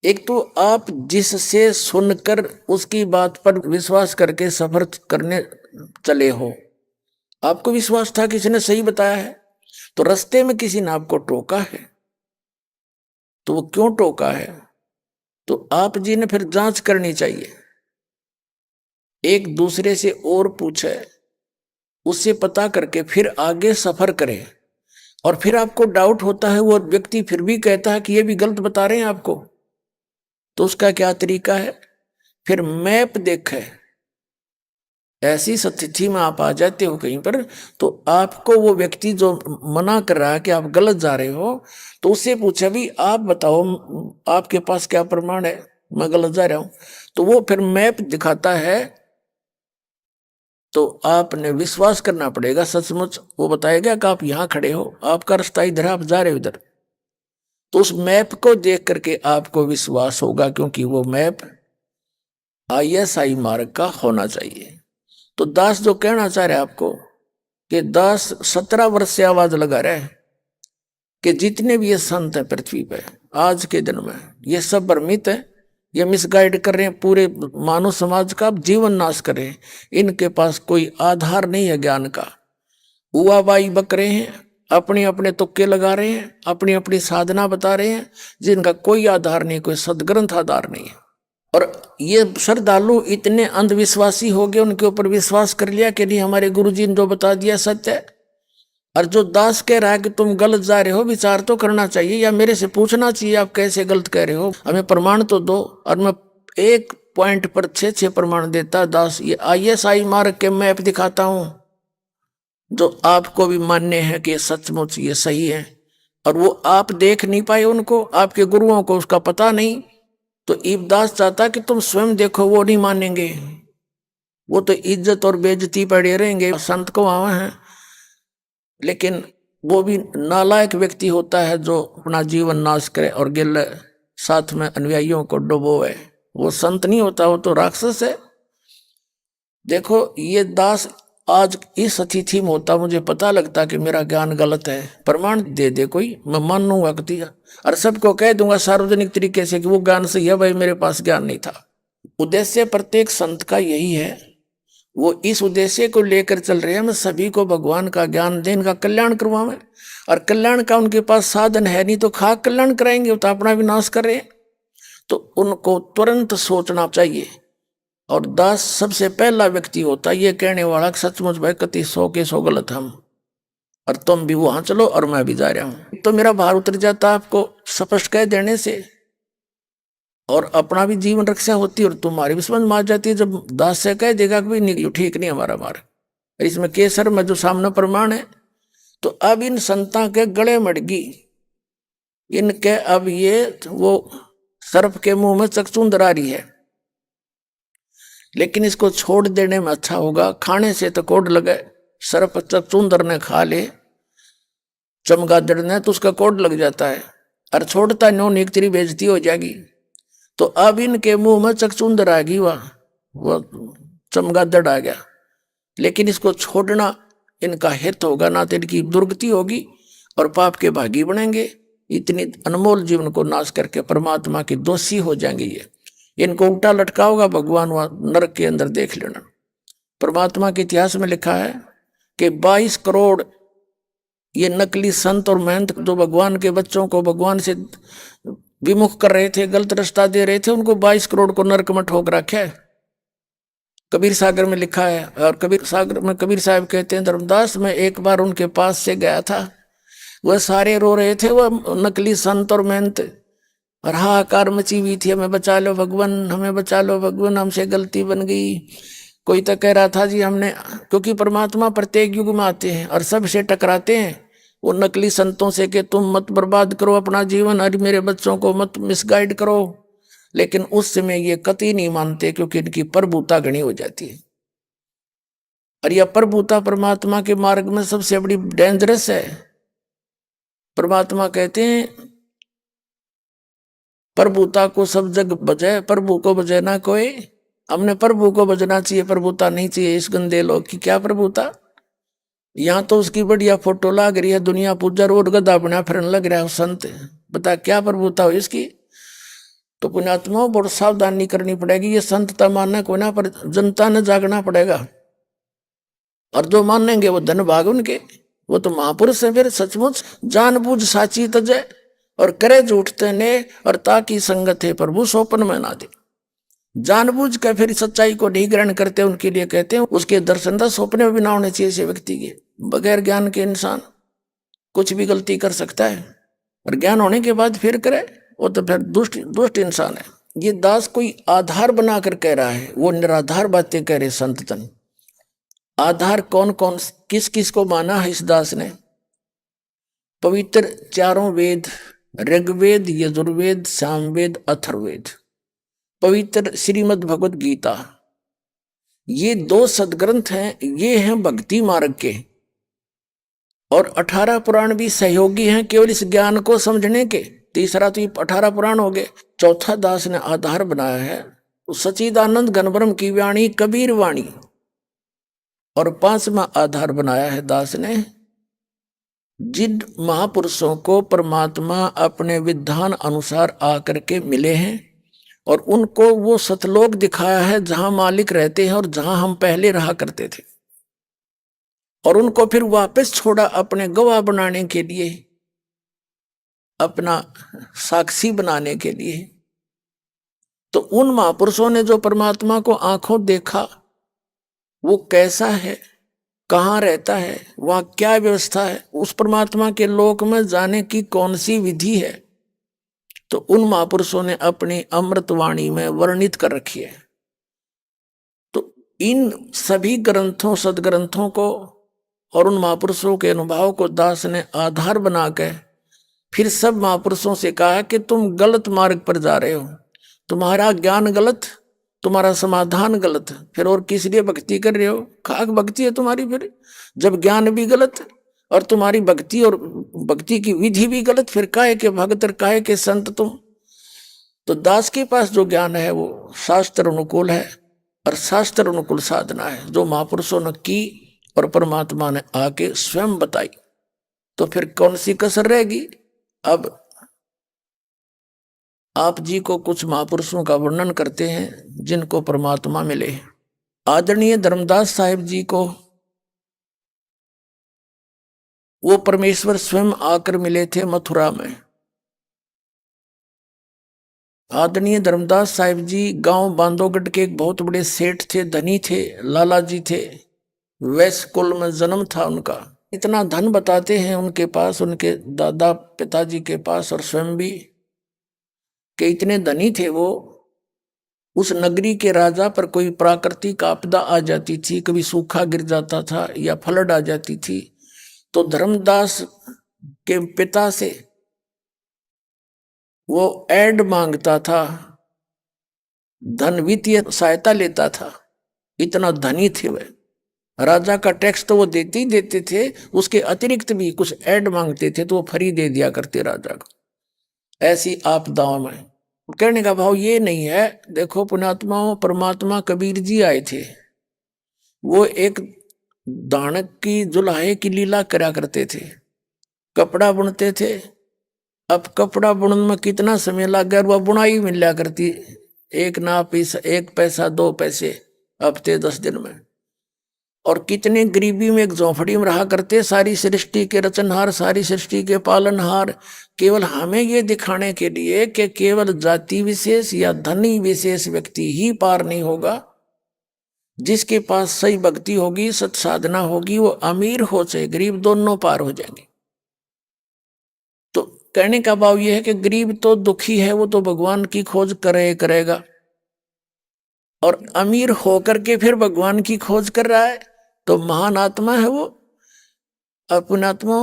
[SPEAKER 2] एक तो आप जिससे सुनकर उसकी बात पर विश्वास करके सफर करने चले हो, आपको विश्वास था किसी ने सही बताया है, तो रास्ते में किसी ने आपको टोका है, तो वो क्यों टोका है तो आप जी ने फिर जांच करनी चाहिए। एक दूसरे से और पूछे, उससे पता करके फिर आगे सफर करें। और फिर आपको डाउट होता है, वो व्यक्ति फिर भी कहता है कि ये भी गलत बता रहे हैं आपको, तो उसका क्या तरीका है? फिर मैप देखे। ऐसी स्थिति में आप आ जाते हो कहीं पर, तो आपको वो व्यक्ति जो मना कर रहा है कि आप गलत जा रहे हो, तो उससे पूछा भी आप बताओ आपके पास क्या प्रमाण है मैं गलत जा रहा हूं, तो वो फिर मैप दिखाता है। तो आपने विश्वास करना पड़ेगा, सचमुच वो बताएगा कि आप यहां खड़े हो, आपका रास्ता इधर, आप जा रहे हो इधर। तो उस मैप को देख करके आपको विश्वास होगा, क्योंकि वो मैप ISI मार्ग का होना चाहिए। तो दास जो कहना चाह रहे आपको कि दास 17 वर्ष से आवाज लगा रहे हैं कि जितने भी ये संत हैं पृथ्वी पे आज के दिन में, ये सब भ्रमित है, ये मिसगाइड कर रहे हैं, पूरे मानव समाज का जीवन नाश कर रहे हैं। इनके पास कोई आधार नहीं है ज्ञान का, उवाबाई बक रहे हैं, अपने अपने तुक्के लगा रहे हैं, अपनी अपनी साधना बता रहे हैं, जिनका कोई आधार नहीं, कोई सदग्रंथ आधार नहीं है। और ये श्रद्धालु इतने अंधविश्वासी हो गए, उनके ऊपर विश्वास कर लिया कि नहीं हमारे गुरुजी ने जो बता दिया सत्य है। और जो दास कह रहा है कि तुम गलत जा रहे हो, विचार तो करना चाहिए या मेरे से पूछना चाहिए आप कैसे गलत कह रहे हो, हमें प्रमाण तो दो। और मैं एक पॉइंट पर 6 प्रमाण देता दास, ये ISI मार्ग के मैप दिखाता हूं जो आपको भी मान्य है कि सचमुच ये सही है। और वो आप देख नहीं पाए उनको, आपके गुरुओं को उसका पता नहीं, तो ईबदास चाहता कि तुम स्वयं देखो, वो नहीं मानेंगे। वो तो इज्जत और बेइज्जती पड़े रहेंगे, संत को आवे हैं, लेकिन वो भी नालायक व्यक्ति होता है जो अपना जीवन नाश करे और गिल साथ में अनुयायियों को डुबोए। वो संत नहीं होता, वो तो राक्षस है। देखो ये दास आज इस अतिथि में होता, मुझे पता लगता कि मेरा ज्ञान गलत है, प्रमाण दे दे कोई, मैं मान लूंगा कति, और सबको कह दूंगा सार्वजनिक तरीके से कि वो ज्ञान सही है भाई, मेरे पास ज्ञान नहीं था। उद्देश्य प्रत्येक संत का यही है, वो इस उद्देश्य को लेकर चल रहे हैं, मैं सभी को भगवान का ज्ञान दे, इनका कल्याण करवाऊं। और कल्याण का उनके पास साधन है नहीं तो खा कल्याण कराएंगे, वो तो अपना विनाश कर रहे हैं। तो उनको तुरंत सोचना चाहिए। और दास सबसे पहला व्यक्ति होता है ये कहने वाला सचमुच भाई कति 100 के 100 गलत हम, और तुम भी वहां चलो और मैं भी जा रहा हूं, तो मेरा भार उतर जाता आपको स्पष्ट कह देने से, और अपना भी जीवन रक्षा होती है और तुम्हारी भी समझ में आ जाती है। जब दास से कह देगा कि भाई ठीक नहीं हमारा मार्ग, इसमें केसर में जो सामने प्रमाण है, तो अब इन संतां के गले मड़गी, इनके अब ये वो सर्प के मुंह में चकचूंदर आ रही है, लेकिन इसको छोड़ देने में अच्छा होगा। खाने से तो कोड लगे, सर्प चकचूंदर ने खा ले, चमगादड़ ने, तो उसका कोड लग जाता है, और छोड़ता नो एक तेरी बेइज्जती हो जाएगी। तो अब इनके मुंह में चकचूंदर आ गई, वो चमगादड़ आ गया, लेकिन इसको छोड़ना इनका हित होगा, ना तो इनकी दुर्गति होगी और पाप के भागी बनेंगे। इतनी अनमोल जीवन को नाश करके परमात्मा के दोषी हो जाएंगे। ये इनको उल्टा लटका होगा भगवान वहां नरक के अंदर, देख लेना। परमात्मा के इतिहास में लिखा है कि 22 करोड़ ये नकली संत और महंत जो भगवान के बच्चों को भगवान से विमुख कर रहे थे, गलत रास्ता दे रहे थे, उनको 22 करोड़ को नरक में ठोक रखा है। कबीर सागर में लिखा है, और कबीर सागर में कबीर साहब कहते हैं, धर्मदास मैं एक बार उनके पास से गया था, वह सारे रो रहे थे, वह नकली संत और महंत, और हाहाकार मची हुई थी, हमें बचा लो भगवान, हमें बचा लो भगवान, हमसे गलती बन गई। कोई तो कह रहा था जी हमने, क्योंकि परमात्मा प्रत्येक युग में आते हैं और सबसे टकराते हैं, वो नकली संतों से कि तुम मत बर्बाद करो अपना जीवन, अरे मेरे बच्चों को मत मिसगाइड करो, लेकिन उस समय ये कतई नहीं मानते, क्योंकि इनकी प्रभुता घनी हो जाती है। और यह प्रभुता परमात्मा के मार्ग में सबसे बड़ी डेंजरस है। परमात्मा कहते हैं प्रभुता को सब जग बजे, प्रभु को बजे ना कोई। हमने प्रभु को बजना चाहिए, प्रभुता नहीं चाहिए इस गंदे लोग की। क्या प्रभुता? यहाँ तो उसकी बढ़िया फोटो लाग रही है, दुनिया पूजा, रोड गदा बना फिरन लग रहा है संत, बता क्या प्रभुता हो इसकी? तो पुण्यात्मा बहुत सावधानी करनी पड़ेगी। ये संतता मानना को ना, पर जनता ने जागना पड़ेगा, और जो मानेंगे वो धन भाग उनके, वो तो महापुरुष है। फिर सचमुच जानबूझ साची तजय और करे झूठते ने, और ताकि संगत है प्रभु सोपन में ना दे। जानबूझ के फिर सच्चाई को नहीं ग्रहण करते, उनके लिए कहते हैं उसके दर्शन का सपने में भी ना होने चाहिए ऐसे व्यक्ति के। बगैर ज्ञान के इंसान कुछ भी गलती कर सकता है, और ज्ञान होने के बाद फिर करे वो तो फिर दुष्ट इंसान है। ये दास कोई आधार बनाकर कह रहा है, वो निराधार बातें कह रहे संत तन। आधार कौन कौन किस किस को माना है इस दास ने? पवित्र चारों वेद, ऋग्वेद, यजुर्वेद, सामवेद, अथर्ववेद, पवित्र श्रीमद् भगवत गीता, ये 2 सदग्रंथ हैं, ये हैं भक्ति मार्ग के। और 18 पुराण भी सहयोगी हैं केवल इस ज्ञान को समझने के। तीसरा तो ये 18 पुराण हो गए। चौथा दास ने आधार बनाया है सच्चिदानंद घनब्रह्म की वाणी, कबीर वाणी। और 5वां आधार बनाया है दास ने जिन महापुरुषों को परमात्मा अपने विधान अनुसार आकर के मिले हैं, और उनको वो सतलोक दिखाया है जहां मालिक रहते हैं और जहां हम पहले रहा करते थे, और उनको फिर वापस छोड़ा अपने गवाह बनाने के लिए, अपना साक्षी बनाने के लिए। तो उन महापुरुषों ने जो परमात्मा को आंखों देखा, वो कैसा है, कहाँ रहता है, वहां क्या व्यवस्था है, उस परमात्मा के लोक में जाने की कौन सी विधि है, तो उन महापुरुषों ने अपनी अमृतवाणी में वर्णित कर रखी है। तो इन सभी ग्रंथों, सदग्रंथों को और उन महापुरुषों के अनुभव को दास ने आधार बना के फिर सब महापुरुषों से कहा कि तुम गलत मार्ग पर जा रहे हो, तुम्हारा ज्ञान गलत तुम्हारा समाधान गलत है, फिर और किस लिए भक्ति कर रहे हो? खाक भक्ति है तुम्हारी। फिर जब ज्ञान भी गलत है और तुम्हारी भक्ति और भक्ति की विधि भी गलत, फिर काहे के भगत और काहे के संत तुम? तो दास के पास जो ज्ञान है वो शास्त्र अनुकूल है और शास्त्र अनुकूल साधना है जो महापुरुषों ने की और परमात्मा ने आके स्वयं बताई। तो फिर कौन सी कसर रहेगी? अब आप जी को कुछ महापुरुषों का वर्णन करते हैं जिनको परमात्मा मिले। आदरणीय धर्मदास साहिब जी को वो परमेश्वर स्वयं आकर मिले थे मथुरा में। आदरणीय धर्मदास साहिब जी गांव बांधोगढ़ के एक बहुत बड़े सेठ थे, धनी थे, लाला जी थे, वैश्य कुल में जन्म था उनका। इतना धन बताते हैं उनके पास, उनके दादा पिताजी के पास और स्वयं भी, कि इतने धनी थे वो। उस नगरी के राजा पर कोई प्राकृतिक आपदा आ जाती थी, कभी सूखा गिर जाता था या फ्लड आ जाती थी, तो धर्मदास के पिता से वो ऐड मांगता था, धन वित्तीय सहायता लेता था। इतना धनी थे वे। राजा का टैक्स तो वो देते ही देते थे, उसके अतिरिक्त भी कुछ ऐड मांगते थे तो वो फ्री दे दिया करते राजा को। ऐसी आपदाओं में कहने का भाव ये नहीं है। देखो पुण्यात्माओं, परमात्मा कबीर जी आए थे, वो एक दानक की जुलाहे की लीला करा करते थे, कपड़ा बुनते थे। अब कपड़ा बुनने में कितना समय लग गया, वह बुनाई मिल लिया करती, एक ना पैसा, एक पैसा 2 पैसे हफ्ते 10 दिन में। और कितने गरीबी में एक झोंपड़ी में रहा करते, सारी सृष्टि के रचनहार, सारी सृष्टि के पालनहार, केवल हमें ये दिखाने के लिए कि केवल जाति विशेष या धनी विशेष व्यक्ति ही पार नहीं होगा। जिसके पास सही भक्ति होगी, सत साधना होगी, वो अमीर हो चाहे गरीब, दोनों पार हो जाएंगे। तो कहने का भाव यह है कि गरीब तो दुखी है, वो तो भगवान की खोज करेगा, और अमीर होकर के फिर भगवान की खोज कर रहा है तो महान आत्मा है वो। अपनात्मा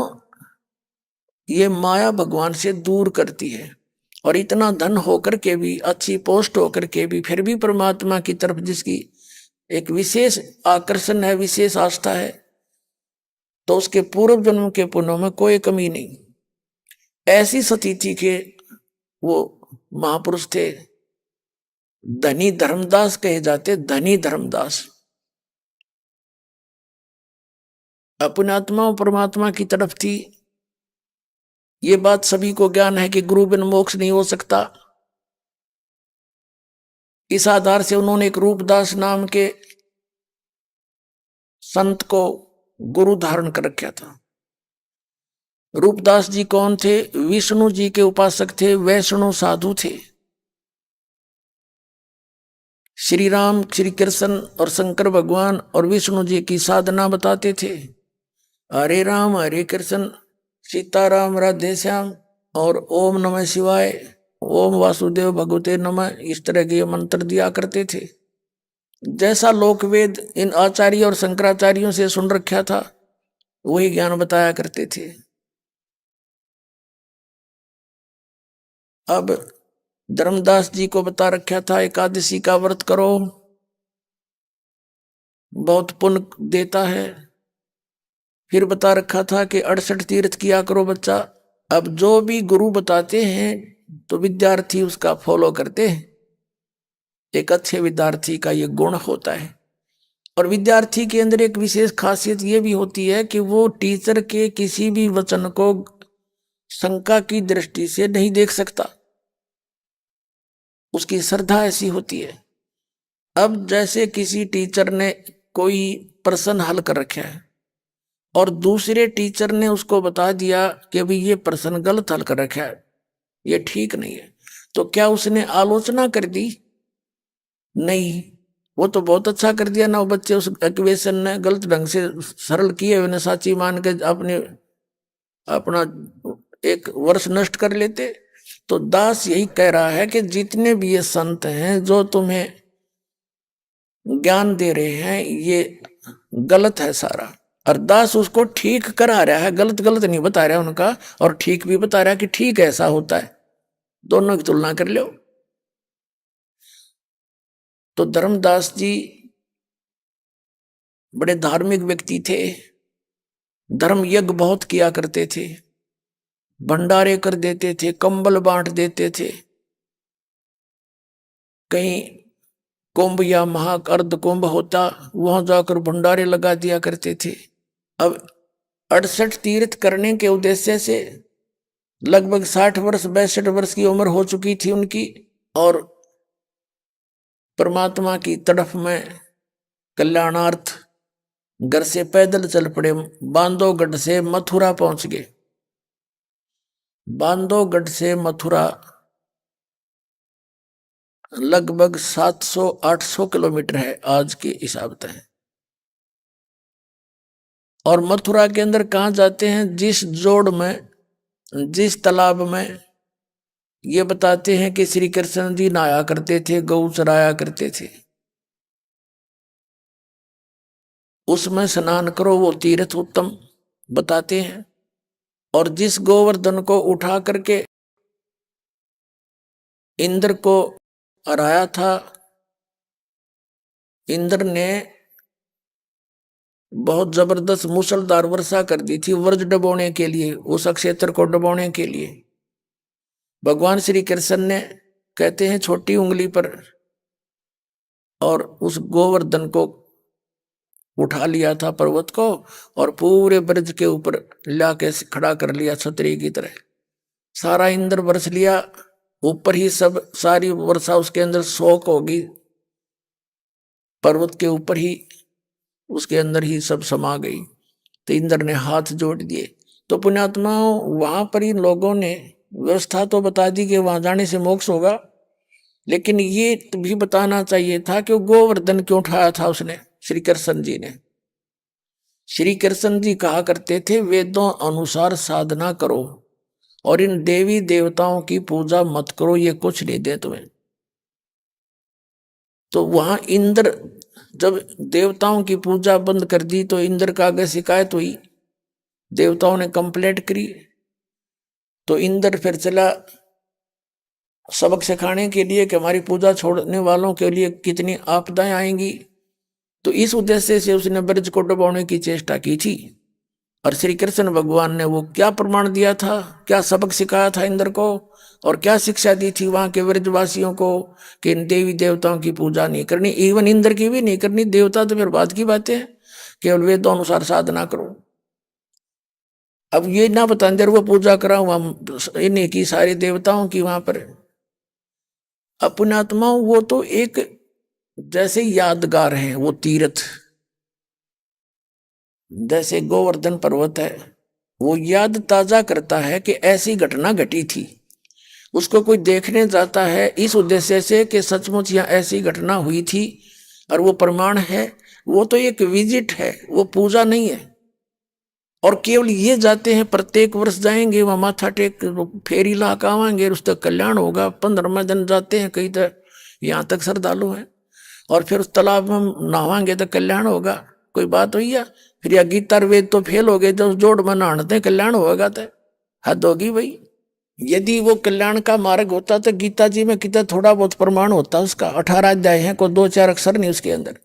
[SPEAKER 2] ये माया भगवान से दूर करती है, और इतना धन होकर के भी, अच्छी पोस्ट होकर के भी, फिर भी परमात्मा की तरफ जिसकी एक विशेष आकर्षण है, विशेष आस्था है, तो उसके पूर्व जन्म के पुण्यों में कोई कमी नहीं। ऐसी स्थिति के वो महापुरुष थे, धनी धर्मदास कहे जाते, धनी धर्मदास। अपने आत्मा और परमात्मा की तरफ थी। ये बात सभी को ज्ञान है कि गुरु बिन मोक्ष नहीं हो सकता। इस आधार से उन्होंने एक रूपदास नाम के संत को गुरु धारण कर रखा था। रूपदास जी कौन थे? विष्णु जी के उपासक थे, वैष्णव साधु थे। श्री राम, श्री कृष्ण और शंकर भगवान और विष्णु जी की साधना बताते थे। हरे राम हरे कृष्ण, सीताराम राधे श्याम, और ओम नमः शिवाय, ओम वासुदेव भगवते नमः, इस तरह के मंत्र दिया करते थे। जैसा लोकवेद इन आचार्य और शंकराचार्यों से सुन रखा था, वही ज्ञान बताया करते थे। अब धर्मदास जी को बता रखा था एकादशी का व्रत करो, बहुत पुण्य देता है। फिर बता रखा था कि 68 तीर्थ किया करो बच्चा। अब जो भी गुरु बताते हैं तो विद्यार्थी उसका फॉलो करते हैं। एक अच्छे विद्यार्थी का ये गुण होता है। और विद्यार्थी के अंदर एक विशेष खासियत ये भी होती है कि वो टीचर के किसी भी वचन को शंका की दृष्टि से नहीं देख सकता, उसकी श्रद्धा ऐसी होती है। अब जैसे किसी टीचर ने कोई प्रश्न हल कर रखा है और दूसरे टीचर ने उसको बता दिया कि भाई ये प्रश्न गलत हल कर रखा है, ये ठीक नहीं है, तो क्या उसने आलोचना कर दी? नहीं, वो तो बहुत अच्छा कर दिया ना। वो बच्चे उस इक्वेशन ने गलत ढंग से सरल किए, उन्हें साची मान के अपना एक वर्ष नष्ट कर लेते। तो दास यही कह रहा है कि जितने भी ये संत हैं जो तुम्हें ज्ञान दे रहे हैं, ये गलत है सारा। और दास उसको ठीक करा रहा है, गलत गलत नहीं बता रहा उनका, और ठीक भी बता रहा है कि ठीक ऐसा होता है। दोनों की तुलना कर लो। तो धर्मदास जी बड़े धार्मिक व्यक्ति थे, धर्म यज्ञ बहुत किया करते थे, भंडारे कर देते थे, कंबल बांट देते थे, कहीं कुंभ या महाअर्ध कुंभ होता वहां जाकर भंडारे लगा दिया करते थे। अब 68 तीर्थ करने के उद्देश्य से लगभग 60 वर्ष 62 वर्ष की उम्र हो चुकी थी उनकी, और परमात्मा की तरफ में कल्याणार्थ घर से पैदल चल पड़े। बांधवगढ़ से मथुरा पहुंच गए। बांधवगढ़ से मथुरा लगभग 700-800 किलोमीटर है आज के हिसाब से। और मथुरा के अंदर कहाँ जाते हैं? जिस जोड़ में, जिस तालाब में ये बताते हैं कि श्री कृष्ण जी नहाया करते थे, गौ चराया करते थे, उसमें स्नान करो, वो तीर्थ उत्तम बताते हैं। और जिस गोवर्धन को उठा करके इंद्र को हराया था, इंद्र ने बहुत जबरदस्त मूसलधार वर्षा कर दी थी वर्ज डबोने के लिए, उस क्षेत्र को डबोने के लिए। भगवान श्री कृष्ण ने कहते हैं छोटी उंगली पर और उस गोवर्धन को उठा लिया था पर्वत को, और पूरे ब्रज के ऊपर लाके खड़ा कर लिया छतरी की तरह। सारा इंद्र बरस लिया ऊपर ही, सब सारी वर्षा उसके अंदर शोक होगी, पर्वत के ऊपर ही, उसके अंदर ही सब समा गई। तो इंद्र ने हाथ जोड़ दिए। तो पुण्यात्माओं, वहां पर इन लोगों ने व्यवस्था तो बता दी कि वहां जाने से मोक्ष होगा, लेकिन ये भी बताना चाहिए था कि गोवर्धन क्यों उठाया था उसने, श्री कृष्ण जी ने। श्री कृष्ण जी कहा करते थे वेदों अनुसार साधना करो और इन देवी देवताओं की पूजा मत करो, ये कुछ नहीं दे तुम्हें। तो वहां इंद्र जब देवताओं की पूजा बंद कर दी तो इंद्र का आगे शिकायत हुई, देवताओं ने कंप्लेंट करी। तो इंद्र फिर चला सबक सिखाने के लिए कि हमारी पूजा छोड़ने वालों के लिए कितनी आपदाएं आएंगी। तो इस उद्देश्य से उसने ब्रज को डुबाने की चेष्टा की थी। और श्री कृष्ण भगवान ने वो क्या प्रमाण दिया था, क्या सबक सिखाया था इंद्र को, और क्या शिक्षा दी थी वहां के ब्रजवासियों को कि इन देवी देवताओं की पूजा नहीं करनी, इवन इंद्र की भी नहीं करनी। देवता तो फिर बात की बातें हैं, केवल वेदों अनुसार साधना करो। अब ये ना बता दे वो पूजा कराऊं वहां इन्हीं की सारी देवताओं की वहां पर। अपनात्माओं, वो तो एक जैसे यादगार है, वो तीर्थ जैसे गोवर्धन पर्वत है, वो याद ताजा करता है कि ऐसी घटना घटी थी। उसको कोई देखने जाता है इस उद्देश्य से कि सचमुच यहाँ ऐसी घटना हुई थी, और वो प्रमाण है। वो तो एक विजिट है, वो पूजा नहीं है। और केवल ये जाते हैं, प्रत्येक वर्ष जाएंगे वहां माथा टेक फेरी ला के आवाएंगे, उस तक कल्याण होगा। 15वें दिन जाते हैं, कई तो यहाँ तक श्रद्धालु हैं, और फिर उस तालाब में नहावाएंगे तो कल्याण होगा। कोई बात हुई है? फिर या गीता वेद तो फेल हो गए, तो जोड़ में नहाते कल्याण होगा, तो हद होगी भाई। यदि वो कल्याण का मार्ग होता तो गीता जी में कितना थोड़ा बहुत प्रमाण होता उसका। 18 अध्याय है, कोई 2-4 अक्षर नहीं उसके अंदर।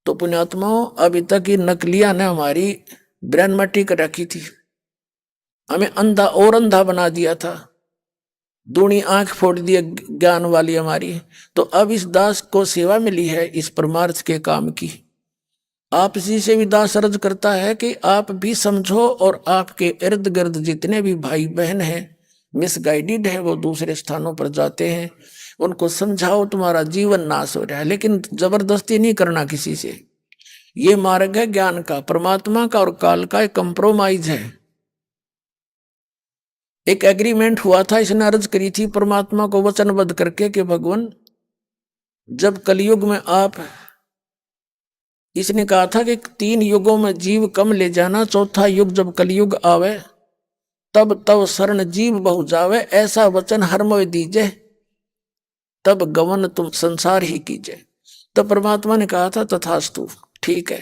[SPEAKER 2] तो पुण्यात्माओं, अभी तक ये नकलिया ने हमारी ब्रेन मट्टी कर रखी थी, हमें अंधा और अंधा बना दिया था, दूनी आंख फोड़ दी ज्ञान वाली हमारी। तो अब इस दास को सेवा मिली है इस परमार्थ के काम की। आप इसी से भी दास अर्ज करता है कि आप भी समझो, और आपके इर्द गिर्द जितने भी भाई बहन हैं मिसगाइडेड है, वो दूसरे स्थानों पर जाते हैं, उनको समझाओ तुम्हारा जीवन नाश हो रहा है। लेकिन जबरदस्ती नहीं करना किसी से। ये मार्ग है ज्ञान का, परमात्मा का और काल का एक कंप्रोमाइज है। एक एग्रीमेंट हुआ था, इसने अर्ज करी थी परमात्मा को वचनबद्ध करके कि भगवान जब कलयुग में आप, इसने कहा था कि 3 युगों में जीव कम ले जाना, चौथा युग जब कलयुग आवे तब तब शरण जीव बहु जावे, ऐसा वचन हर मोय दीजे, तब गवन तुम संसार ही कीजिए। तो परमात्मा ने कहा था तथास्तु, ठीक है,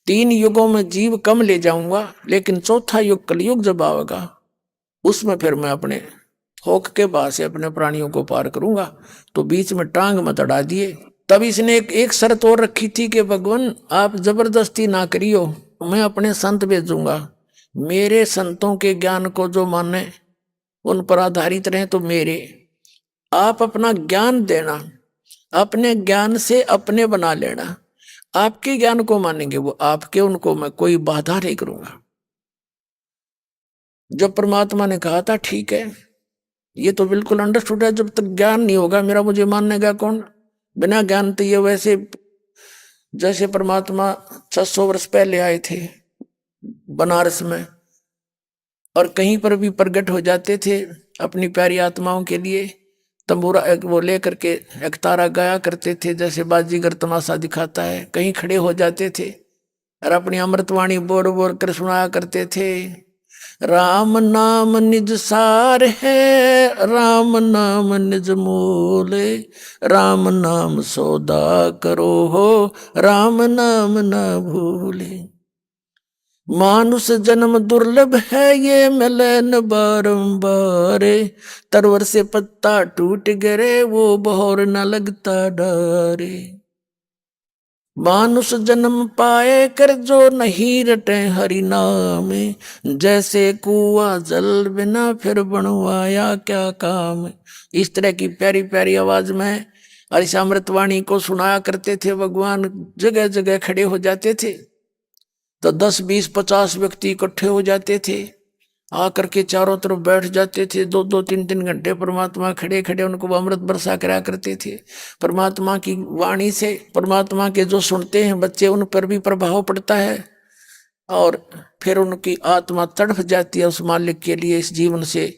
[SPEAKER 2] 3 युगों में जीव कम ले जाऊंगा, लेकिन चौथा युग कलयुग जब आवेगा उसमें फिर मैं अपने होक के बाद से अपने प्राणियों को पार करूंगा। तो बीच में टांग मत अड़ा दिए, तब इसने एक शर्त और रखी थी कि भगवान आप जबरदस्ती ना करियो, मैं अपने संत भेजूंगा, मेरे संतों के ज्ञान को जो माने उन पर आधारित रहे, तो मेरे आप अपना ज्ञान देना, अपने ज्ञान से अपने बना लेना, आपके ज्ञान को मानेंगे वो आपके, उनको मैं कोई बाधा नहीं करूंगा। जब परमात्मा ने कहा था ठीक है, ये तो बिल्कुल अंडरस्टूड है, जब तक ज्ञान नहीं होगा मेरा मुझे मानेगा कौन, बिना ज्ञान तो ये वैसे जैसे परमात्मा 600 वर्ष पहले आए थे बनारस में और कहीं पर भी प्रकट हो जाते थे अपनी प्यारी आत्माओं के लिए, तंबूरा वो लेकर के एक तारा गाया करते थे जैसे बाजीगर तमाशा दिखाता है, कहीं खड़े हो जाते थे और अपनी अमृतवाणी बोल बोल कर सुनाया करते थे, राम नाम निज सार है, राम नाम निज मूल, राम नाम सौदा करो हो, राम नाम न भूले। मानुष जन्म दुर्लभ है ये मिले न बारंबार, तरवर से पत्ता टूट गिरे वो बहोर न लगता डारे। मानुष जन्म पाए कर जो नहीं रटे हरि नाम, जैसे कुआ जल बिना फिर बनवाया क्या काम। इस तरह की प्यारी प्यारी आवाज में और इस अमृतवाणी को सुनाया करते थे भगवान। जगह जगह खड़े हो जाते थे तो 10, 20, 50 व्यक्ति इकट्ठे हो जाते थे, आकर के चारों तरफ बैठ जाते थे, 2-2, 3-3 घंटे परमात्मा खड़े खड़े उनको अमृत बरसा करा करते थे। परमात्मा की वाणी से परमात्मा के जो सुनते हैं बच्चे उन पर भी प्रभाव पड़ता है और फिर उनकी आत्मा तड़फ जाती है उस मालिक के लिए, इस जीवन से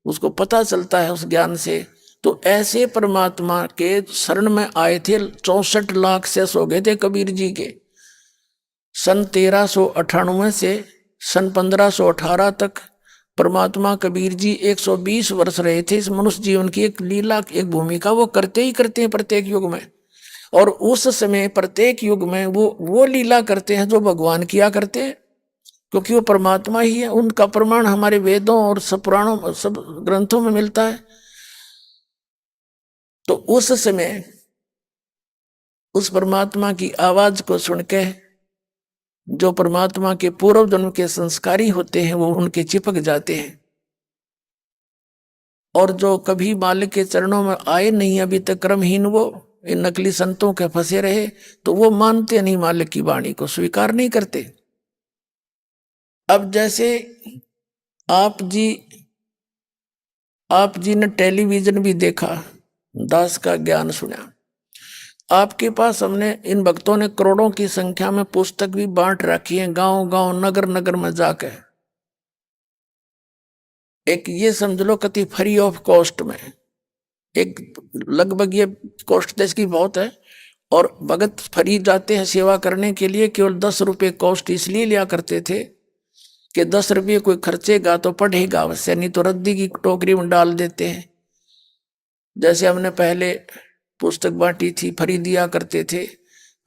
[SPEAKER 2] उसको पता चलता है उस ज्ञान से। तो ऐसे परमात्मा के शरण में आए थे। 64 लाख शेष हो गए थे कबीर जी के। सन 1398 से सन 1518 तक परमात्मा कबीर जी 120 वर्ष रहे थे। इस मनुष्य जीवन की एक लीला, एक भूमिका वो करते ही करते हैं प्रत्येक युग में, और उस समय प्रत्येक युग में वो लीला करते हैं जो भगवान किया करते हैं, क्योंकि वो परमात्मा ही है। उनका प्रमाण हमारे वेदों और सब पुराणों सब ग्रंथों में मिलता है। तो उस समय उस परमात्मा की आवाज को सुन के जो परमात्मा के पूर्व जन्म के संस्कारी होते हैं वो उनके चिपक जाते हैं, और जो कभी मालिक के चरणों में आए नहीं अभी तक क्रमहीन, वो इन नकली संतों के फंसे रहे, तो वो मानते नहीं, मालिक की वाणी को स्वीकार नहीं करते। अब जैसे आप जी ने टेलीविजन भी देखा, दास का ज्ञान सुना, आपके पास हमने इन भक्तों ने करोड़ों की संख्या में पुस्तक भी बांट रखी है, गांव गांव नगर नगर में जाकर। एक ये समझ लो कति फ्री ऑफ कॉस्ट में, एक लगभग ये कॉस्ट इसकी बहुत है, और भगत फ्री जाते हैं सेवा करने के लिए। केवल 10 रुपये कॉस्ट इसलिए लिया करते थे कि 10 रुपये कोई खर्चेगा तो पढ़ेगा अवश्य, नहीं तो रद्दी की टोकरी में डाल देते हैं। जैसे हमने पहले पुस्तक बांटी थी, फ्री दिया करते थे,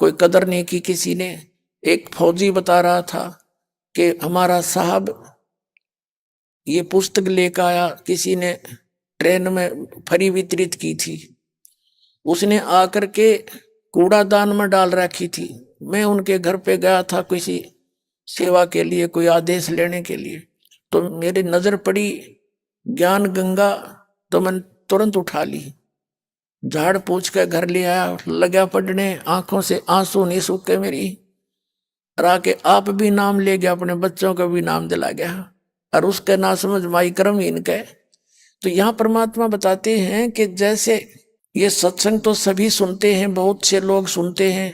[SPEAKER 2] कोई कदर नहीं की किसी ने। एक फौजी बता रहा था कि हमारा साहब ये पुस्तक लेकर आया, किसी ने ट्रेन में फ्री वितरित की थी, उसने आकर के कूड़ादान में डाल रखी थी। मैं उनके घर पे गया था किसी सेवा के लिए, कोई आदेश लेने के लिए, तो मेरी नजर पड़ी ज्ञान गंगा, तो मैंने तुरंत उठा ली, झाड़ पूछ कर घर ले आया, लगा पढ़ने, आंखों से आंसू नहीं सूखे मेरी, और आके आप भी नाम ले गया, अपने बच्चों का भी नाम दिला गया, और उसके ना समझ माई कर्म इनके। तो यहाँ परमात्मा बताते हैं कि जैसे ये सत्संग तो सभी सुनते हैं, बहुत से लोग सुनते हैं,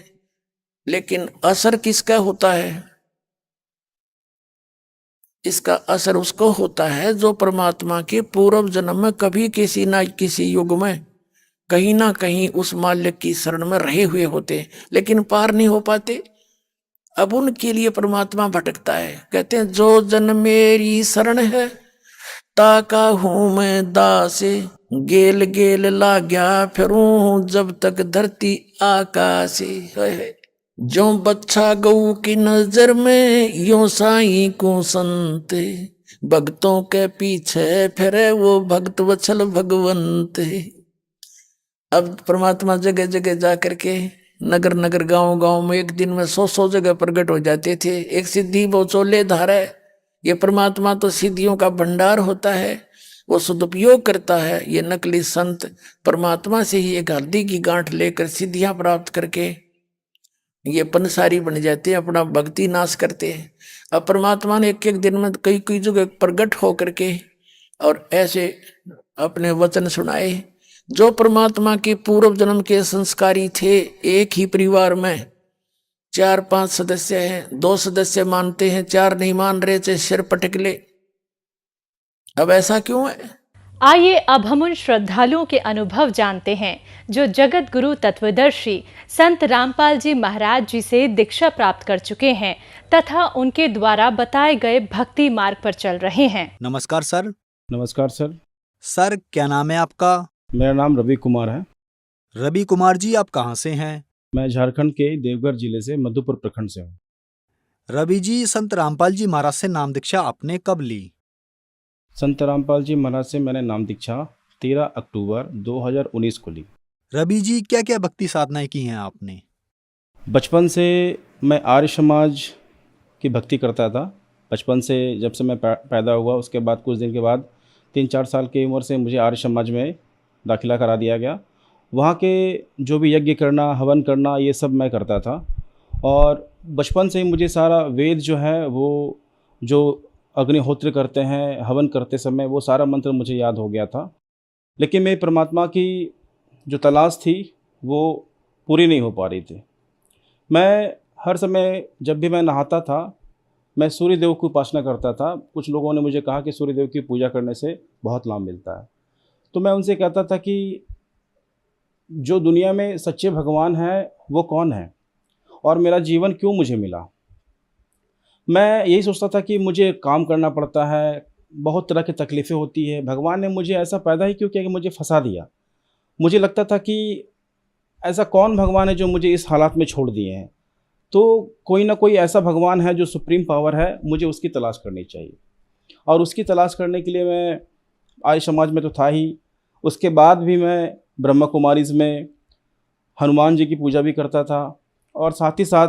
[SPEAKER 2] लेकिन असर किसका होता है? इसका असर उसको होता है जो परमात्मा के पूर्व जन्म में कभी किसी ना किसी युग में कहीं ना कहीं उस मालिक की शरण में रहे हुए होते हैं, लेकिन पार नहीं हो पाते। अब उनके लिए परमात्मा भटकता है। कहते हैं जो जन मेरी शरण है ताका हूं मैं दास, गेल गेल ला गया फिरूं जब तक धरती आकाश। जो बच्चा गऊ की नजर में यो साईं को संत, भक्तों के पीछे फिरे वो भक्त वत्सल भगवंत। अब परमात्मा जगह जगह जा करके नगर नगर गांव गांव में एक दिन में 100 जगह प्रकट हो जाते थे। एक सिद्धि वो चोले धारा है। ये परमात्मा तो सिद्धियों का भंडार होता है, वो सदुपयोग करता है। ये नकली संत परमात्मा से ही एक हल्दी की गांठ लेकर सिद्धियां प्राप्त करके ये पंसारी बन जाते हैं, अपना भक्ति नाश करते हैं। अब परमात्मा ने एक एक दिन में कई कई जगह प्रकट हो करके और ऐसे अपने वचन सुनाए। जो परमात्मा के पूर्व जन्म के संस्कारी थे, एक ही परिवार में 4-5 सदस्य हैं, 2 सदस्य मानते हैं, 4 नहीं मान रहे, चाहे सिर पटक ले। अब ऐसा क्यों है?
[SPEAKER 3] आइए अब हम उन श्रद्धालुओं के अनुभव जानते हैं जो जगत गुरु तत्वदर्शी संत रामपाल जी महाराज जी से दीक्षा प्राप्त कर चुके हैं तथा उनके द्वारा बताए गए भक्ति मार्ग पर चल रहे हैं।
[SPEAKER 4] नमस्कार सर।
[SPEAKER 5] नमस्कार सर।
[SPEAKER 4] सर क्या नाम है आपका?
[SPEAKER 5] मेरा नाम रवि कुमार है।
[SPEAKER 4] रवि कुमार जी, आप कहाँ से हैं?
[SPEAKER 5] मैं झारखंड के देवघर जिले से मधुपुर प्रखंड से हूँ।
[SPEAKER 4] रवि जी, संत रामपाल जी महाराज से नाम दीक्षा आपने कब ली?
[SPEAKER 5] संत रामपाल जी महाराज से मैंने नाम दीक्षा 13 अक्टूबर 2019 को ली।
[SPEAKER 4] रवि जी, क्या क्या भक्ति साधनाएं की हैं आपने?
[SPEAKER 5] बचपन से मैं आर्य समाज की भक्ति करता था। बचपन से जब से मैं पैदा हुआ, उसके बाद कुछ दिन के बाद 3-4 साल की उम्र से मुझे आर्य समाज में दाखिला करा दिया गया। वहाँ के जो भी यज्ञ करना, हवन करना, ये सब मैं करता था। और बचपन से ही मुझे सारा वेद जो है, वो जो अग्निहोत्र करते हैं, हवन करते समय, वो सारा मंत्र मुझे याद हो गया था। लेकिन मेरी परमात्मा की जो तलाश थी वो पूरी नहीं हो पा रही थी। मैं हर समय जब भी मैं नहाता था, मैं सूर्य देव की उपासना करता था। कुछ लोगों ने मुझे कहा कि सूर्य देव की पूजा करने से बहुत लाभ मिलता है। तो मैं उनसे कहता था कि जो दुनिया में सच्चे भगवान हैं वो कौन है और मेरा जीवन क्यों मुझे मिला। मैं यही सोचता था कि मुझे काम करना पड़ता है, बहुत तरह की तकलीफ़ें होती है, भगवान ने मुझे ऐसा पैदा ही क्यों किया कि मुझे फंसा दिया। मुझे लगता था कि ऐसा कौन भगवान है जो मुझे इस हालात में छोड़ दिए हैं। तो कोई ना कोई ऐसा भगवान है जो सुप्रीम पावर है, मुझे उसकी तलाश करनी चाहिए। और उसकी तलाश करने के लिए मैं आर्य समाज में तो था ही, उसके बाद भी मैं ब्रह्मा कुमारीज़ में हनुमान जी की पूजा भी करता था। और साथ ही साथ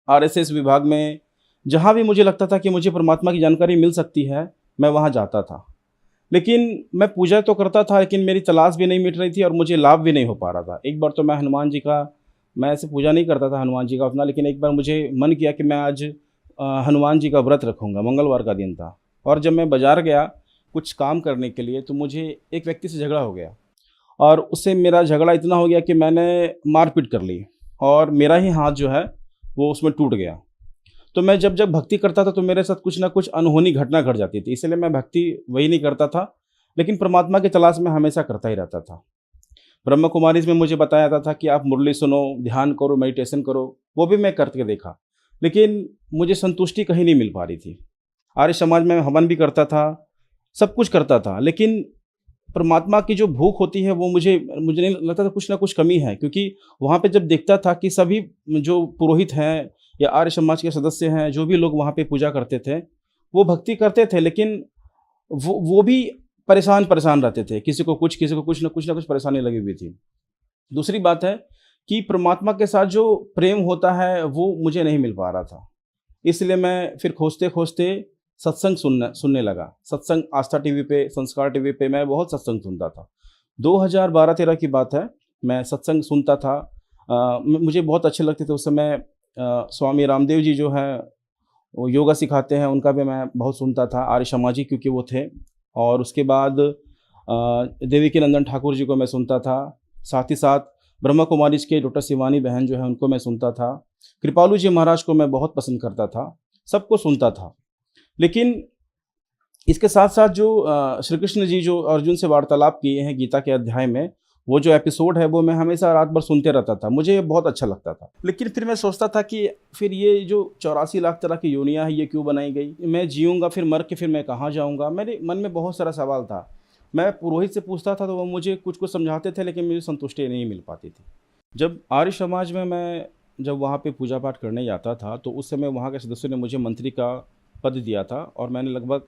[SPEAKER 5] आरएसएस विभाग में जहाँ भी मुझे लगता था कि मुझे परमात्मा की जानकारी मिल सकती है, मैं वहाँ जाता था। लेकिन मैं पूजा तो करता था, लेकिन मेरी तलाश भी नहीं मिट रही थी और मुझे लाभ भी नहीं हो पा रहा था। एक बार तो मैं हनुमान जी का, मैं ऐसे पूजा नहीं करता था हनुमान जी का उतना, लेकिन एक बार मुझे मन किया कि मैं आज हनुमान जी का व्रत रखूँगा। मंगलवार का दिन था और जब मैं बाज़ार गया कुछ काम करने के लिए, तो मुझे एक व्यक्ति से झगड़ा हो गया और उससे मेरा झगड़ा इतना हो गया कि मैंने मारपीट कर ली और मेरा ही हाथ जो है वो उसमें टूट गया। तो मैं जब जब भक्ति करता था तो मेरे साथ कुछ ना कुछ अनहोनी घटना घट जाती थी, इसलिए मैं भक्ति वही नहीं करता था, लेकिन परमात्मा की तलाश में हमेशा करता ही रहता था। ब्रह्मा कुमारीज़ में मुझे बताया जाता था कि आप मुरली सुनो, ध्यान करो, मेडिटेशन करो, वो भी मैं करके देखा, लेकिन मुझे संतुष्टि कहीं नहीं मिल पा रही थी। आर्य समाज में हवन भी करता था, सब कुछ करता था, लेकिन परमात्मा की जो भूख होती है वो मुझे नहीं लगता था, कुछ ना कुछ कमी है। क्योंकि वहाँ पे जब देखता था कि सभी जो पुरोहित हैं या आर्य समाज के सदस्य हैं, जो भी लोग वहाँ पे पूजा करते थे, वो भक्ति करते थे, लेकिन वो भी परेशान रहते थे। किसी को कुछ ना कुछ परेशानी लगी हुई थी। दूसरी बात है कि परमात्मा के साथ जो प्रेम होता है वो मुझे नहीं मिल पा रहा था। इसलिए मैं फिर खोजते खोजते सत्संग सुनने लगा। सत्संग आस्था टीवी पे, संस्कार टीवी पे मैं बहुत सत्संग सुनता था। 2012-13 की बात है, मैं सत्संग सुनता था। मुझे बहुत अच्छे लगते थे उस समय। स्वामी रामदेव जी जो हैं वो योगा सिखाते हैं, उनका भी मैं बहुत सुनता था, आर्य समाजी क्योंकि वो थे। और उसके बाद देविकी नंदन ठाकुर जी को मैं सुनता था। साथ ही साथ ब्रह्मा कुमारीज़ के डॉक्टर शिवानी बहन जो है उनको मैं सुनता था। कृपालु जी महाराज को मैं बहुत पसंद करता था, सबको सुनता था। लेकिन इसके साथ साथ जो श्री कृष्ण जी जो अर्जुन से वार्तालाप किए हैं गीता के अध्याय में, वो जो एपिसोड है वो मैं हमेशा रात भर सुनते रहता था, मुझे बहुत अच्छा लगता था। लेकिन फिर मैं सोचता था कि फिर ये जो 84 लाख तरह की योनियाँ हैं ये क्यों बनाई गई, मैं जीऊँगा फिर मर के फिर मैं कहाँ जाऊँगा। मेरे मन में बहुत सारा सवाल था। मैं पुरोहित से पूछता था तो वो मुझे कुछ कुछ समझाते थे, लेकिन मुझे संतुष्टि नहीं मिल पाती थी। जब आर्य समाज में मैं जब वहाँ पे पूजा पाठ करने जाता था तो उस समय वहाँ के सदस्यों ने मुझे मंत्री का पद दिया था और मैंने लगभग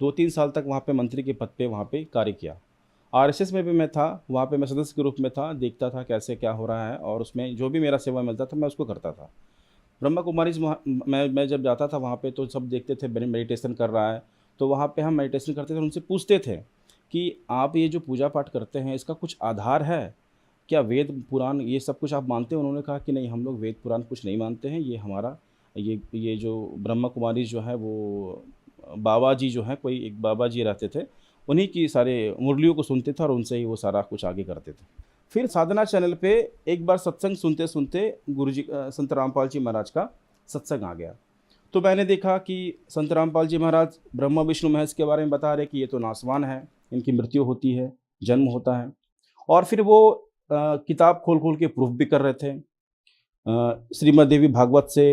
[SPEAKER 5] 2-3 साल तक वहाँ पे मंत्री के पद पे वहाँ पे कार्य किया। आरएसएस में भी मैं था, वहाँ पे मैं सदस्य के रूप में था, देखता था कैसे क्या हो रहा है और उसमें जो भी मेरा सेवा मिलता था मैं उसको करता था। ब्रह्मा कुमारी मैं जब जाता था वहाँ पे तो सब देखते थे मेडिटेशन कर रहा है, तो वहाँ पे हम मेडिटेशन करते थे, उनसे पूछते थे कि आप ये जो पूजा पाठ करते हैं इसका कुछ आधार है क्या, वेद पुराण ये सब कुछ आप मानते हैं? उन्होंने कहा कि नहीं, हम लोग वेद पुराण कुछ नहीं मानते हैं, ये हमारा ये जो ब्रह्मा कुमारी जो है वो बाबा जी जो है, कोई एक बाबा जी रहते थे, उन्हीं की सारे मुरलियों को सुनते थे और उनसे ही वो सारा कुछ आगे करते थे। फिर साधना चैनल पे एक बार सत्संग सुनते सुनते गुरुजी संत रामपाल जी महाराज का सत्संग आ गया। तो मैंने देखा कि संत रामपाल जी महाराज ब्रह्मा विष्णु महेश के बारे में बता रहे कि ये तो नासवान है, इनकी मृत्यु होती है, जन्म होता है। और फिर वो किताब खोल खोल के प्रूफ भी कर रहे थे, श्रीमद् देवी भागवत से,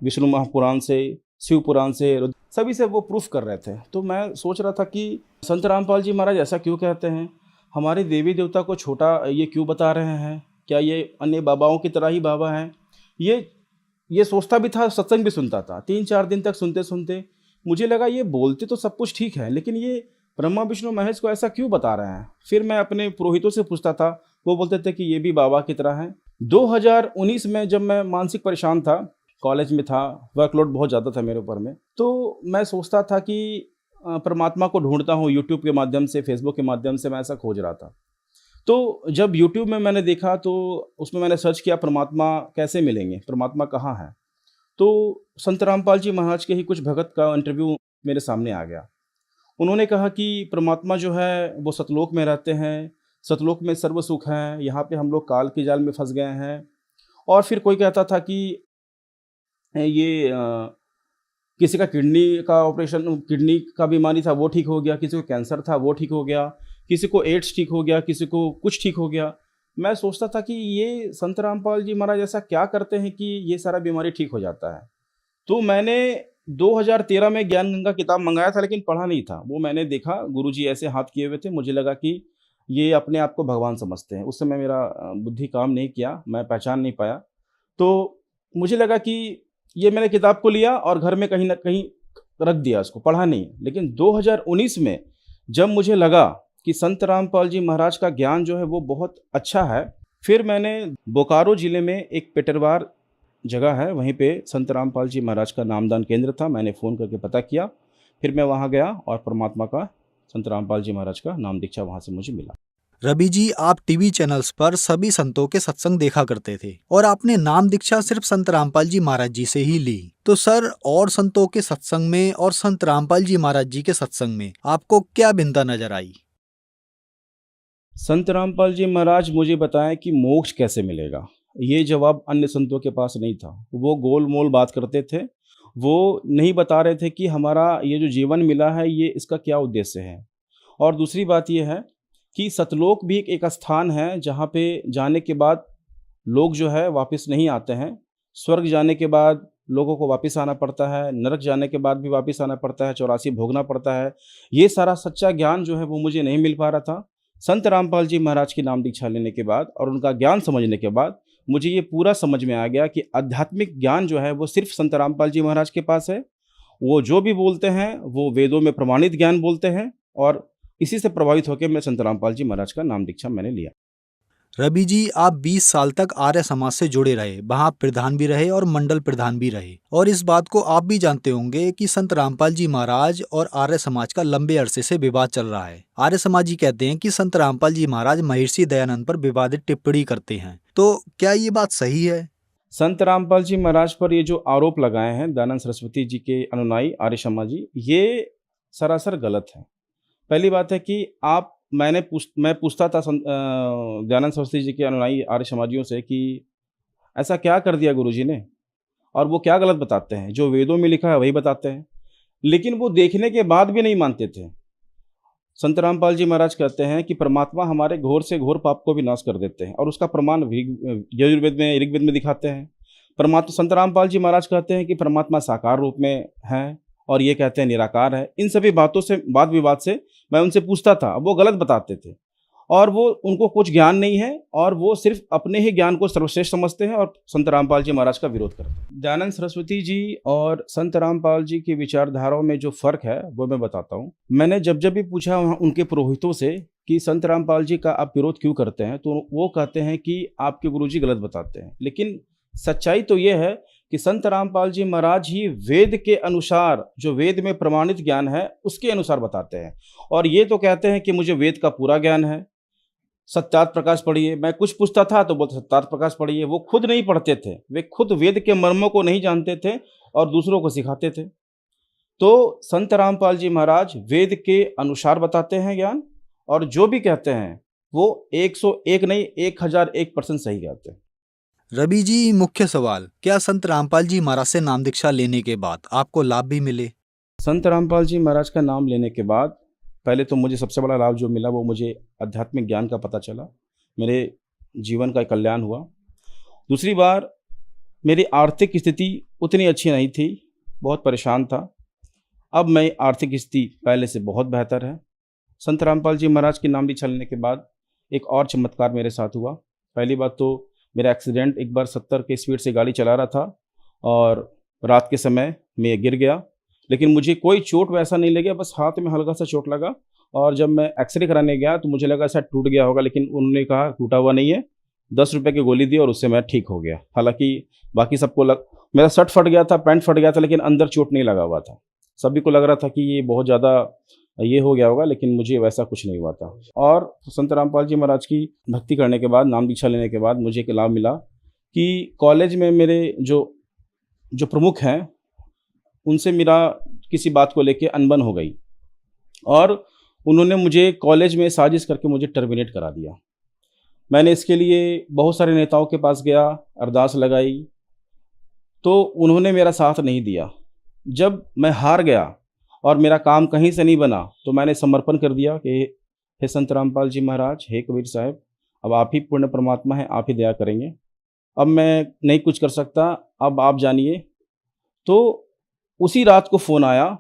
[SPEAKER 5] विष्णु महापुराण से, शिव पुराण से, सभी से वो प्रूफ कर रहे थे। तो मैं सोच रहा था कि संत रामपाल जी महाराज ऐसा क्यों कहते हैं, हमारे देवी देवता को छोटा ये क्यों बता रहे हैं, क्या ये अन्य बाबाओं की तरह ही बाबा हैं? ये सोचता भी था, सत्संग भी सुनता था। 3-4 दिन तक सुनते सुनते मुझे लगा ये बोलते तो सब कुछ ठीक है, लेकिन ये ब्रह्मा विष्णु महेश को ऐसा क्यों बता रहे हैं? फिर मैं अपने पुरोहितों से पूछता था, वो बोलते थे कि ये भी बाबा की तरह हैं। 2019 में जब मैं मानसिक परेशान था, कॉलेज में था, वर्कलोड बहुत ज़्यादा था मेरे ऊपर में, तो मैं सोचता था कि परमात्मा को ढूंढता हूँ यूट्यूब के माध्यम से, फेसबुक के माध्यम से, मैं ऐसा खोज रहा था। तो जब यूट्यूब में मैंने देखा तो उसमें मैंने सर्च किया परमात्मा कैसे मिलेंगे, परमात्मा कहाँ है। तो संत रामपाल जी महाराज के ही कुछ भगत का इंटरव्यू मेरे सामने आ गया। उन्होंने कहा कि परमात्मा जो है वो सतलोक में रहते हैं, सतलोक में सर्व सुख है, यहाँ पे हम लोग काल के जाल में फंस गए हैं। और फिर कोई कहता था कि ये किसी का किडनी का ऑपरेशन, किडनी का बीमारी था वो ठीक हो गया, किसी को कैंसर था वो ठीक हो गया, किसी को एड्स ठीक हो गया, किसी को कुछ ठीक हो गया। मैं सोचता था कि ये संत रामपाल जी महाराज ऐसा क्या करते हैं कि ये सारा बीमारी ठीक हो जाता है। तो मैंने 2013 में ज्ञान गंगा किताब मंगाया था, लेकिन पढ़ा नहीं था। वो मैंने देखा गुरुजी ऐसे हाथ किए हुए थे, मुझे लगा कि ये अपने आप को भगवान समझते हैं। उस समय मेरा बुद्धि काम नहीं किया, मैं पहचान नहीं पाया। तो मुझे लगा कि ये मैंने किताब को लिया और घर में कहीं ना कहीं रख दिया, उसको पढ़ा नहीं। लेकिन 2019 में जब मुझे लगा कि संत रामपाल जी महाराज का ज्ञान जो है वो बहुत अच्छा है, फिर मैंने बोकारो ज़िले में एक पेटरवार जगह है, वहीं पे संत रामपाल जी महाराज का नामदान केंद्र था, मैंने फ़ोन करके पता किया। फिर मैं वहाँ गया और परमात्मा का, संत रामपाल जी महाराज का नाम दीक्षा वहाँ से मुझे मिला।
[SPEAKER 4] रवि जी, आप टीवी चैनल्स पर सभी संतों के सत्संग देखा करते थे और आपने नाम दीक्षा सिर्फ संत रामपाल जी महाराज जी से ही ली। तो सर, और संतों के सत्संग में और संत रामपाल जी महाराज जी के सत्संग में आपको क्या भिन्नता नजर आई?
[SPEAKER 5] संत रामपाल जी महाराज मुझे बताएं कि मोक्ष कैसे मिलेगा, ये जवाब अन्य संतों के पास नहीं था। वो गोल मोल बात करते थे, वो नहीं बता रहे थे कि हमारा ये जो जीवन मिला है ये इसका क्या उद्देश्य है। और दूसरी बात ये है कि सतलोक भी एक स्थान है जहाँ पे जाने के बाद लोग जो है वापस नहीं आते हैं। स्वर्ग जाने के बाद लोगों को वापस आना पड़ता है, नरक जाने के बाद भी वापस आना पड़ता है, 84 भोगना पड़ता है। ये सारा सच्चा ज्ञान जो है वो मुझे नहीं मिल पा रहा था। संत रामपाल जी महाराज की नाम दीक्षा लेने के बाद और उनका ज्ञान समझने के बाद मुझे ये पूरा समझ में आ गया कि आध्यात्मिक ज्ञान जो है वो सिर्फ संत रामपाल जी महाराज के पास है। वो जो भी बोलते हैं वो वेदों में प्रमाणित ज्ञान बोलते हैं, और इसी से प्रभावित होकर मैं संत रामपाल जी महाराज का नाम दीक्षा मैंने लिया।
[SPEAKER 4] रवि जी, आप 20 साल तक आर्य समाज से जुड़े रहे, वहाँ प्रधान भी रहे और मंडल प्रधान भी रहे, और इस बात को आप भी जानते होंगे कि संत रामपाल जी महाराज और आर्य समाज का लंबे अरसे से विवाद चल रहा है। आर्य समाजी कहते हैं कि संत रामपाल जी महाराज महर्षि दयानंद पर विवादित टिप्पणी करते हैं, तो क्या ये बात सही है?
[SPEAKER 5] संत रामपाल जी महाराज पर ये जो आरोप लगाए हैं दयानंद सरस्वती जी के अनुयायी आर्य समाजी, ये सरासर गलत है। पहली बात है कि मैं पूछता था दयानंद सरस्वती जी के अनुयायी आर्य समाजियों से कि ऐसा क्या कर दिया गुरुजी ने, और वो क्या गलत बताते हैं, जो वेदों में लिखा है वही बताते हैं। लेकिन वो देखने के बाद भी नहीं मानते थे। संत रामपाल जी महाराज कहते हैं कि परमात्मा हमारे घोर से घोर पाप को भी नाश कर देते हैं, और उसका प्रमाण यजुर्वेद में, ऋग्वेद में दिखाते हैं। संत रामपाल जी महाराज कहते हैं कि परमात्मा साकार रूप में है, और ये कहते हैं निराकार है। इन सभी बातों से, वाद विवाद से मैं उनसे पूछता था, वो गलत बताते थे, और वो उनको कुछ ज्ञान नहीं है, और वो सिर्फ अपने ही ज्ञान को सर्वश्रेष्ठ समझते हैं और संत रामपाल जी महाराज का विरोध करते हैं। दयानंद सरस्वती जी और संत रामपाल जी की विचारधाराओं में जो फर्क है वो मैं बताता हूँ। मैंने जब भी पूछा उनके पुरोहितों से कि संत रामपाल जी का आप विरोध क्यों करते हैं, तो वो कहते हैं कि आपके गुरुजी गलत बताते हैं। लेकिन सच्चाई तो ये है कि संत रामपाल जी महाराज ही वेद के अनुसार, जो वेद में प्रमाणित ज्ञान है उसके अनुसार बताते हैं। और ये तो कहते हैं कि मुझे वेद का पूरा ज्ञान है, सत्यार्थ प्रकाश पढ़िए। मैं कुछ पूछता था तो बोलते सत्यार्थ प्रकाश पढ़िए। वो खुद नहीं पढ़ते थे, वे खुद वेद के मर्मों को नहीं जानते थे और दूसरों को सिखाते थे। तो संत रामपाल जी महाराज वेद के अनुसार बताते हैं ज्ञान, और जो भी कहते हैं वो 101 नहीं 1001% सही कहते हैं।
[SPEAKER 4] रवि जी, मुख्य सवाल, क्या संत रामपाल जी महाराज से नाम दीक्षा लेने के बाद आपको लाभ भी मिले?
[SPEAKER 5] संत रामपाल जी महाराज का नाम लेने के बाद पहले तो मुझे सबसे बड़ा लाभ जो मिला वो मुझे आध्यात्मिक ज्ञान का पता चला, मेरे जीवन का कल्याण हुआ। दूसरी बार मेरी आर्थिक स्थिति उतनी अच्छी नहीं थी, बहुत परेशान था। अब मैं आर्थिक स्थिति पहले से बहुत बेहतर है। संत रामपाल जी महाराज की नाम दीक्षा लेने के बाद एक और चमत्कार मेरे साथ हुआ। पहली बात तो मेरा एक्सीडेंट, एक बार 70 के स्पीड से गाड़ी चला रहा था और रात के समय मैं गिर गया, लेकिन मुझे कोई चोट वैसा नहीं लगा, बस हाथ में हल्का सा चोट लगा। और जब मैं एक्सरे कराने गया तो मुझे लगा शायद टूट गया होगा, लेकिन उन्होंने कहा टूटा हुआ नहीं है। 10 रुपये की गोली दी और उससे मैं ठीक हो गया। हालांकि बाकी सबको मेरा शर्ट फट गया था, पैंट फट गया था, लेकिन अंदर चोट नहीं लगा हुआ था। सभी को लग रहा था कि ये बहुत ज़्यादा ये हो गया होगा, लेकिन मुझे वैसा कुछ नहीं हुआ था। और संत रामपाल जी महाराज की भक्ति करने के बाद, नाम दीक्षा लेने के बाद मुझे एक लाभ मिला कि कॉलेज में मेरे जो प्रमुख हैं उनसे मेरा किसी बात को लेके अनबन हो गई और उन्होंने मुझे कॉलेज में साजिश करके मुझे टर्मिनेट करा दिया। मैंने इसके लिए बहुत सारे नेताओं के पास गया, अरदास लगाई, तो उन्होंने मेरा साथ नहीं दिया। जब मैं हार गया और मेरा काम कहीं से नहीं बना तो मैंने समर्पण कर दिया कि हे संत रामपाल जी महाराज, हे कबीर साहब, अब आप ही पूर्ण परमात्मा हैं, आप ही दया करेंगे, अब मैं नहीं कुछ कर सकता, अब आप जानिए। तो उसी रात को फ़ोन आया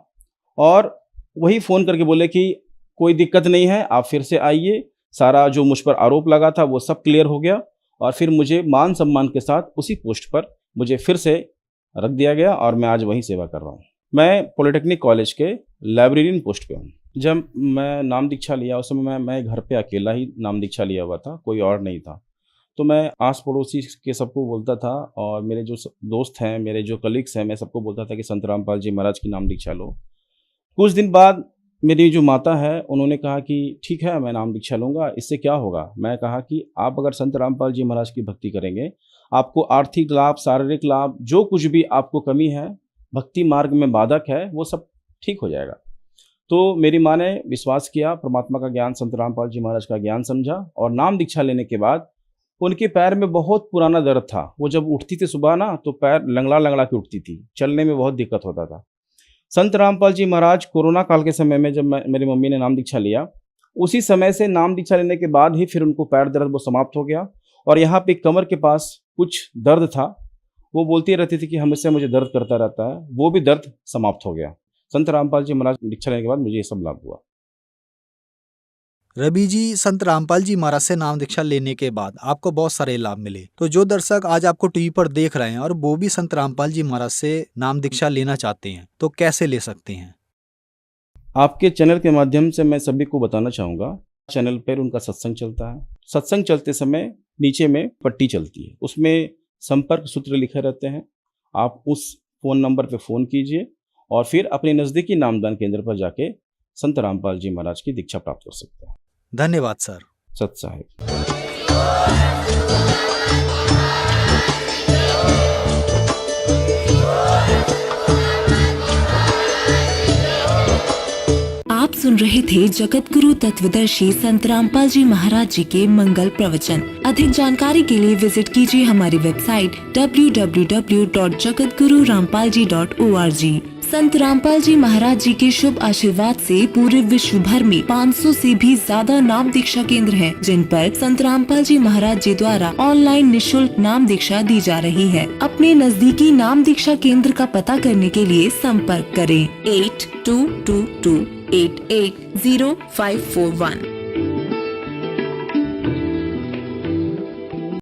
[SPEAKER 5] और वही फ़ोन करके बोले कि कोई दिक्कत नहीं है, आप फिर से आइए, सारा जो मुझ पर आरोप लगा था वो सब क्लियर हो गया। और फिर मुझे मान सम्मान के साथ उसी पोस्ट पर मुझे फिर से रख दिया गया और मैं आज वहीं सेवा कर रहा हूँ। मैं पॉलिटेक्निक कॉलेज के लाइब्रेरियन पोस्ट पे हूँ। जब मैं नाम दीक्षा लिया उस समय मैं घर पे अकेला ही नाम दीक्षा लिया हुआ था, कोई और नहीं था। तो मैं आस पड़ोसी के सबको बोलता था और मेरे जो दोस्त हैं, मेरे जो कलीग्स हैं, मैं सबको बोलता था कि संत रामपाल जी महाराज की नाम दीक्षा लो। कुछ दिन बाद मेरी जो माता है उन्होंने कहा कि ठीक है, मैं नाम दीक्षा लूँगा, इससे क्या होगा। मैं कहा कि आप अगर संत रामपाल जी महाराज की भक्ति करेंगे, आपको आर्थिक लाभ, शारीरिक लाभ, जो कुछ भी आपको कमी है, भक्ति मार्ग में बाधक है, वो सब ठीक हो जाएगा। तो मेरी माँ ने विश्वास किया, परमात्मा का ज्ञान, संत रामपाल जी महाराज का ज्ञान समझा और नाम दीक्षा लेने के बाद उनके पैर में बहुत पुराना दर्द था। वो जब उठती थी सुबह ना तो पैर लंगड़ा लंगड़ा के उठती थी, चलने में बहुत दिक्कत होता था। संत रामपाल जी महाराज कोरोना काल के समय में जब मेरी मम्मी ने नाम दीक्षा लिया, उसी समय से नाम दीक्षा लेने के बाद ही फिर उनको पैर दर्द वो समाप्त हो गया। और यहाँ पे कमर के पास कुछ दर्द था, वो बोलती रहती थी कि हमेशा मुझे दर्द करता रहता है, वो भी दर्द समाप्त हो गया। संत रामपाल जी महाराज दीक्षा लेने के बाद मुझे ये सब लाभ हुआ।
[SPEAKER 4] रवि जी, संत रामपाल जी महाराज से नाम दीक्षा लेने के बाद आपको बहुत सारे लाभ मिले, तो जो दर्शक आज आपको टीवी पर देख रहे हैं और वो भी संत रामपाल जी महाराज से नाम दीक्षा लेना चाहते हैं तो कैसे ले सकते हैं?
[SPEAKER 5] आपके चैनल के माध्यम से मैं सभी को बताना चाहूँगा, चैनल पर उनका सत्संग चलता है। सत्संग चलते समय नीचे में पट्टी चलती है, उसमें संपर्क सूत्र लिखे रहते हैं। आप उस फ़ोन नंबर पर फ़ोन कीजिए और फिर अपने नज़दीकी नामदान केंद्र पर जाके संत रामपाल जी महाराज की दीक्षा प्राप्त कर सकते हैं।
[SPEAKER 4] धन्यवाद सर।
[SPEAKER 5] सत साहिब।
[SPEAKER 6] आप सुन रहे थे जगत गुरु तत्वदर्शी संत रामपाल जी महाराज जी के मंगल प्रवचन। अधिक जानकारी के लिए विजिट कीजिए हमारी वेबसाइट www.jagatgururampalji.org। संत रामपाल जी महाराज जी के शुभ आशीर्वाद से पूरे विश्व भर में 500 से भी ज्यादा नाम दीक्षा केंद्र हैं, जिन पर संत रामपाल जी महाराज जी द्वारा ऑनलाइन निशुल्क नाम दीक्षा दी जा रही है। अपने नजदीकी नाम दीक्षा केंद्र का पता करने के लिए संपर्क करें 8222880541।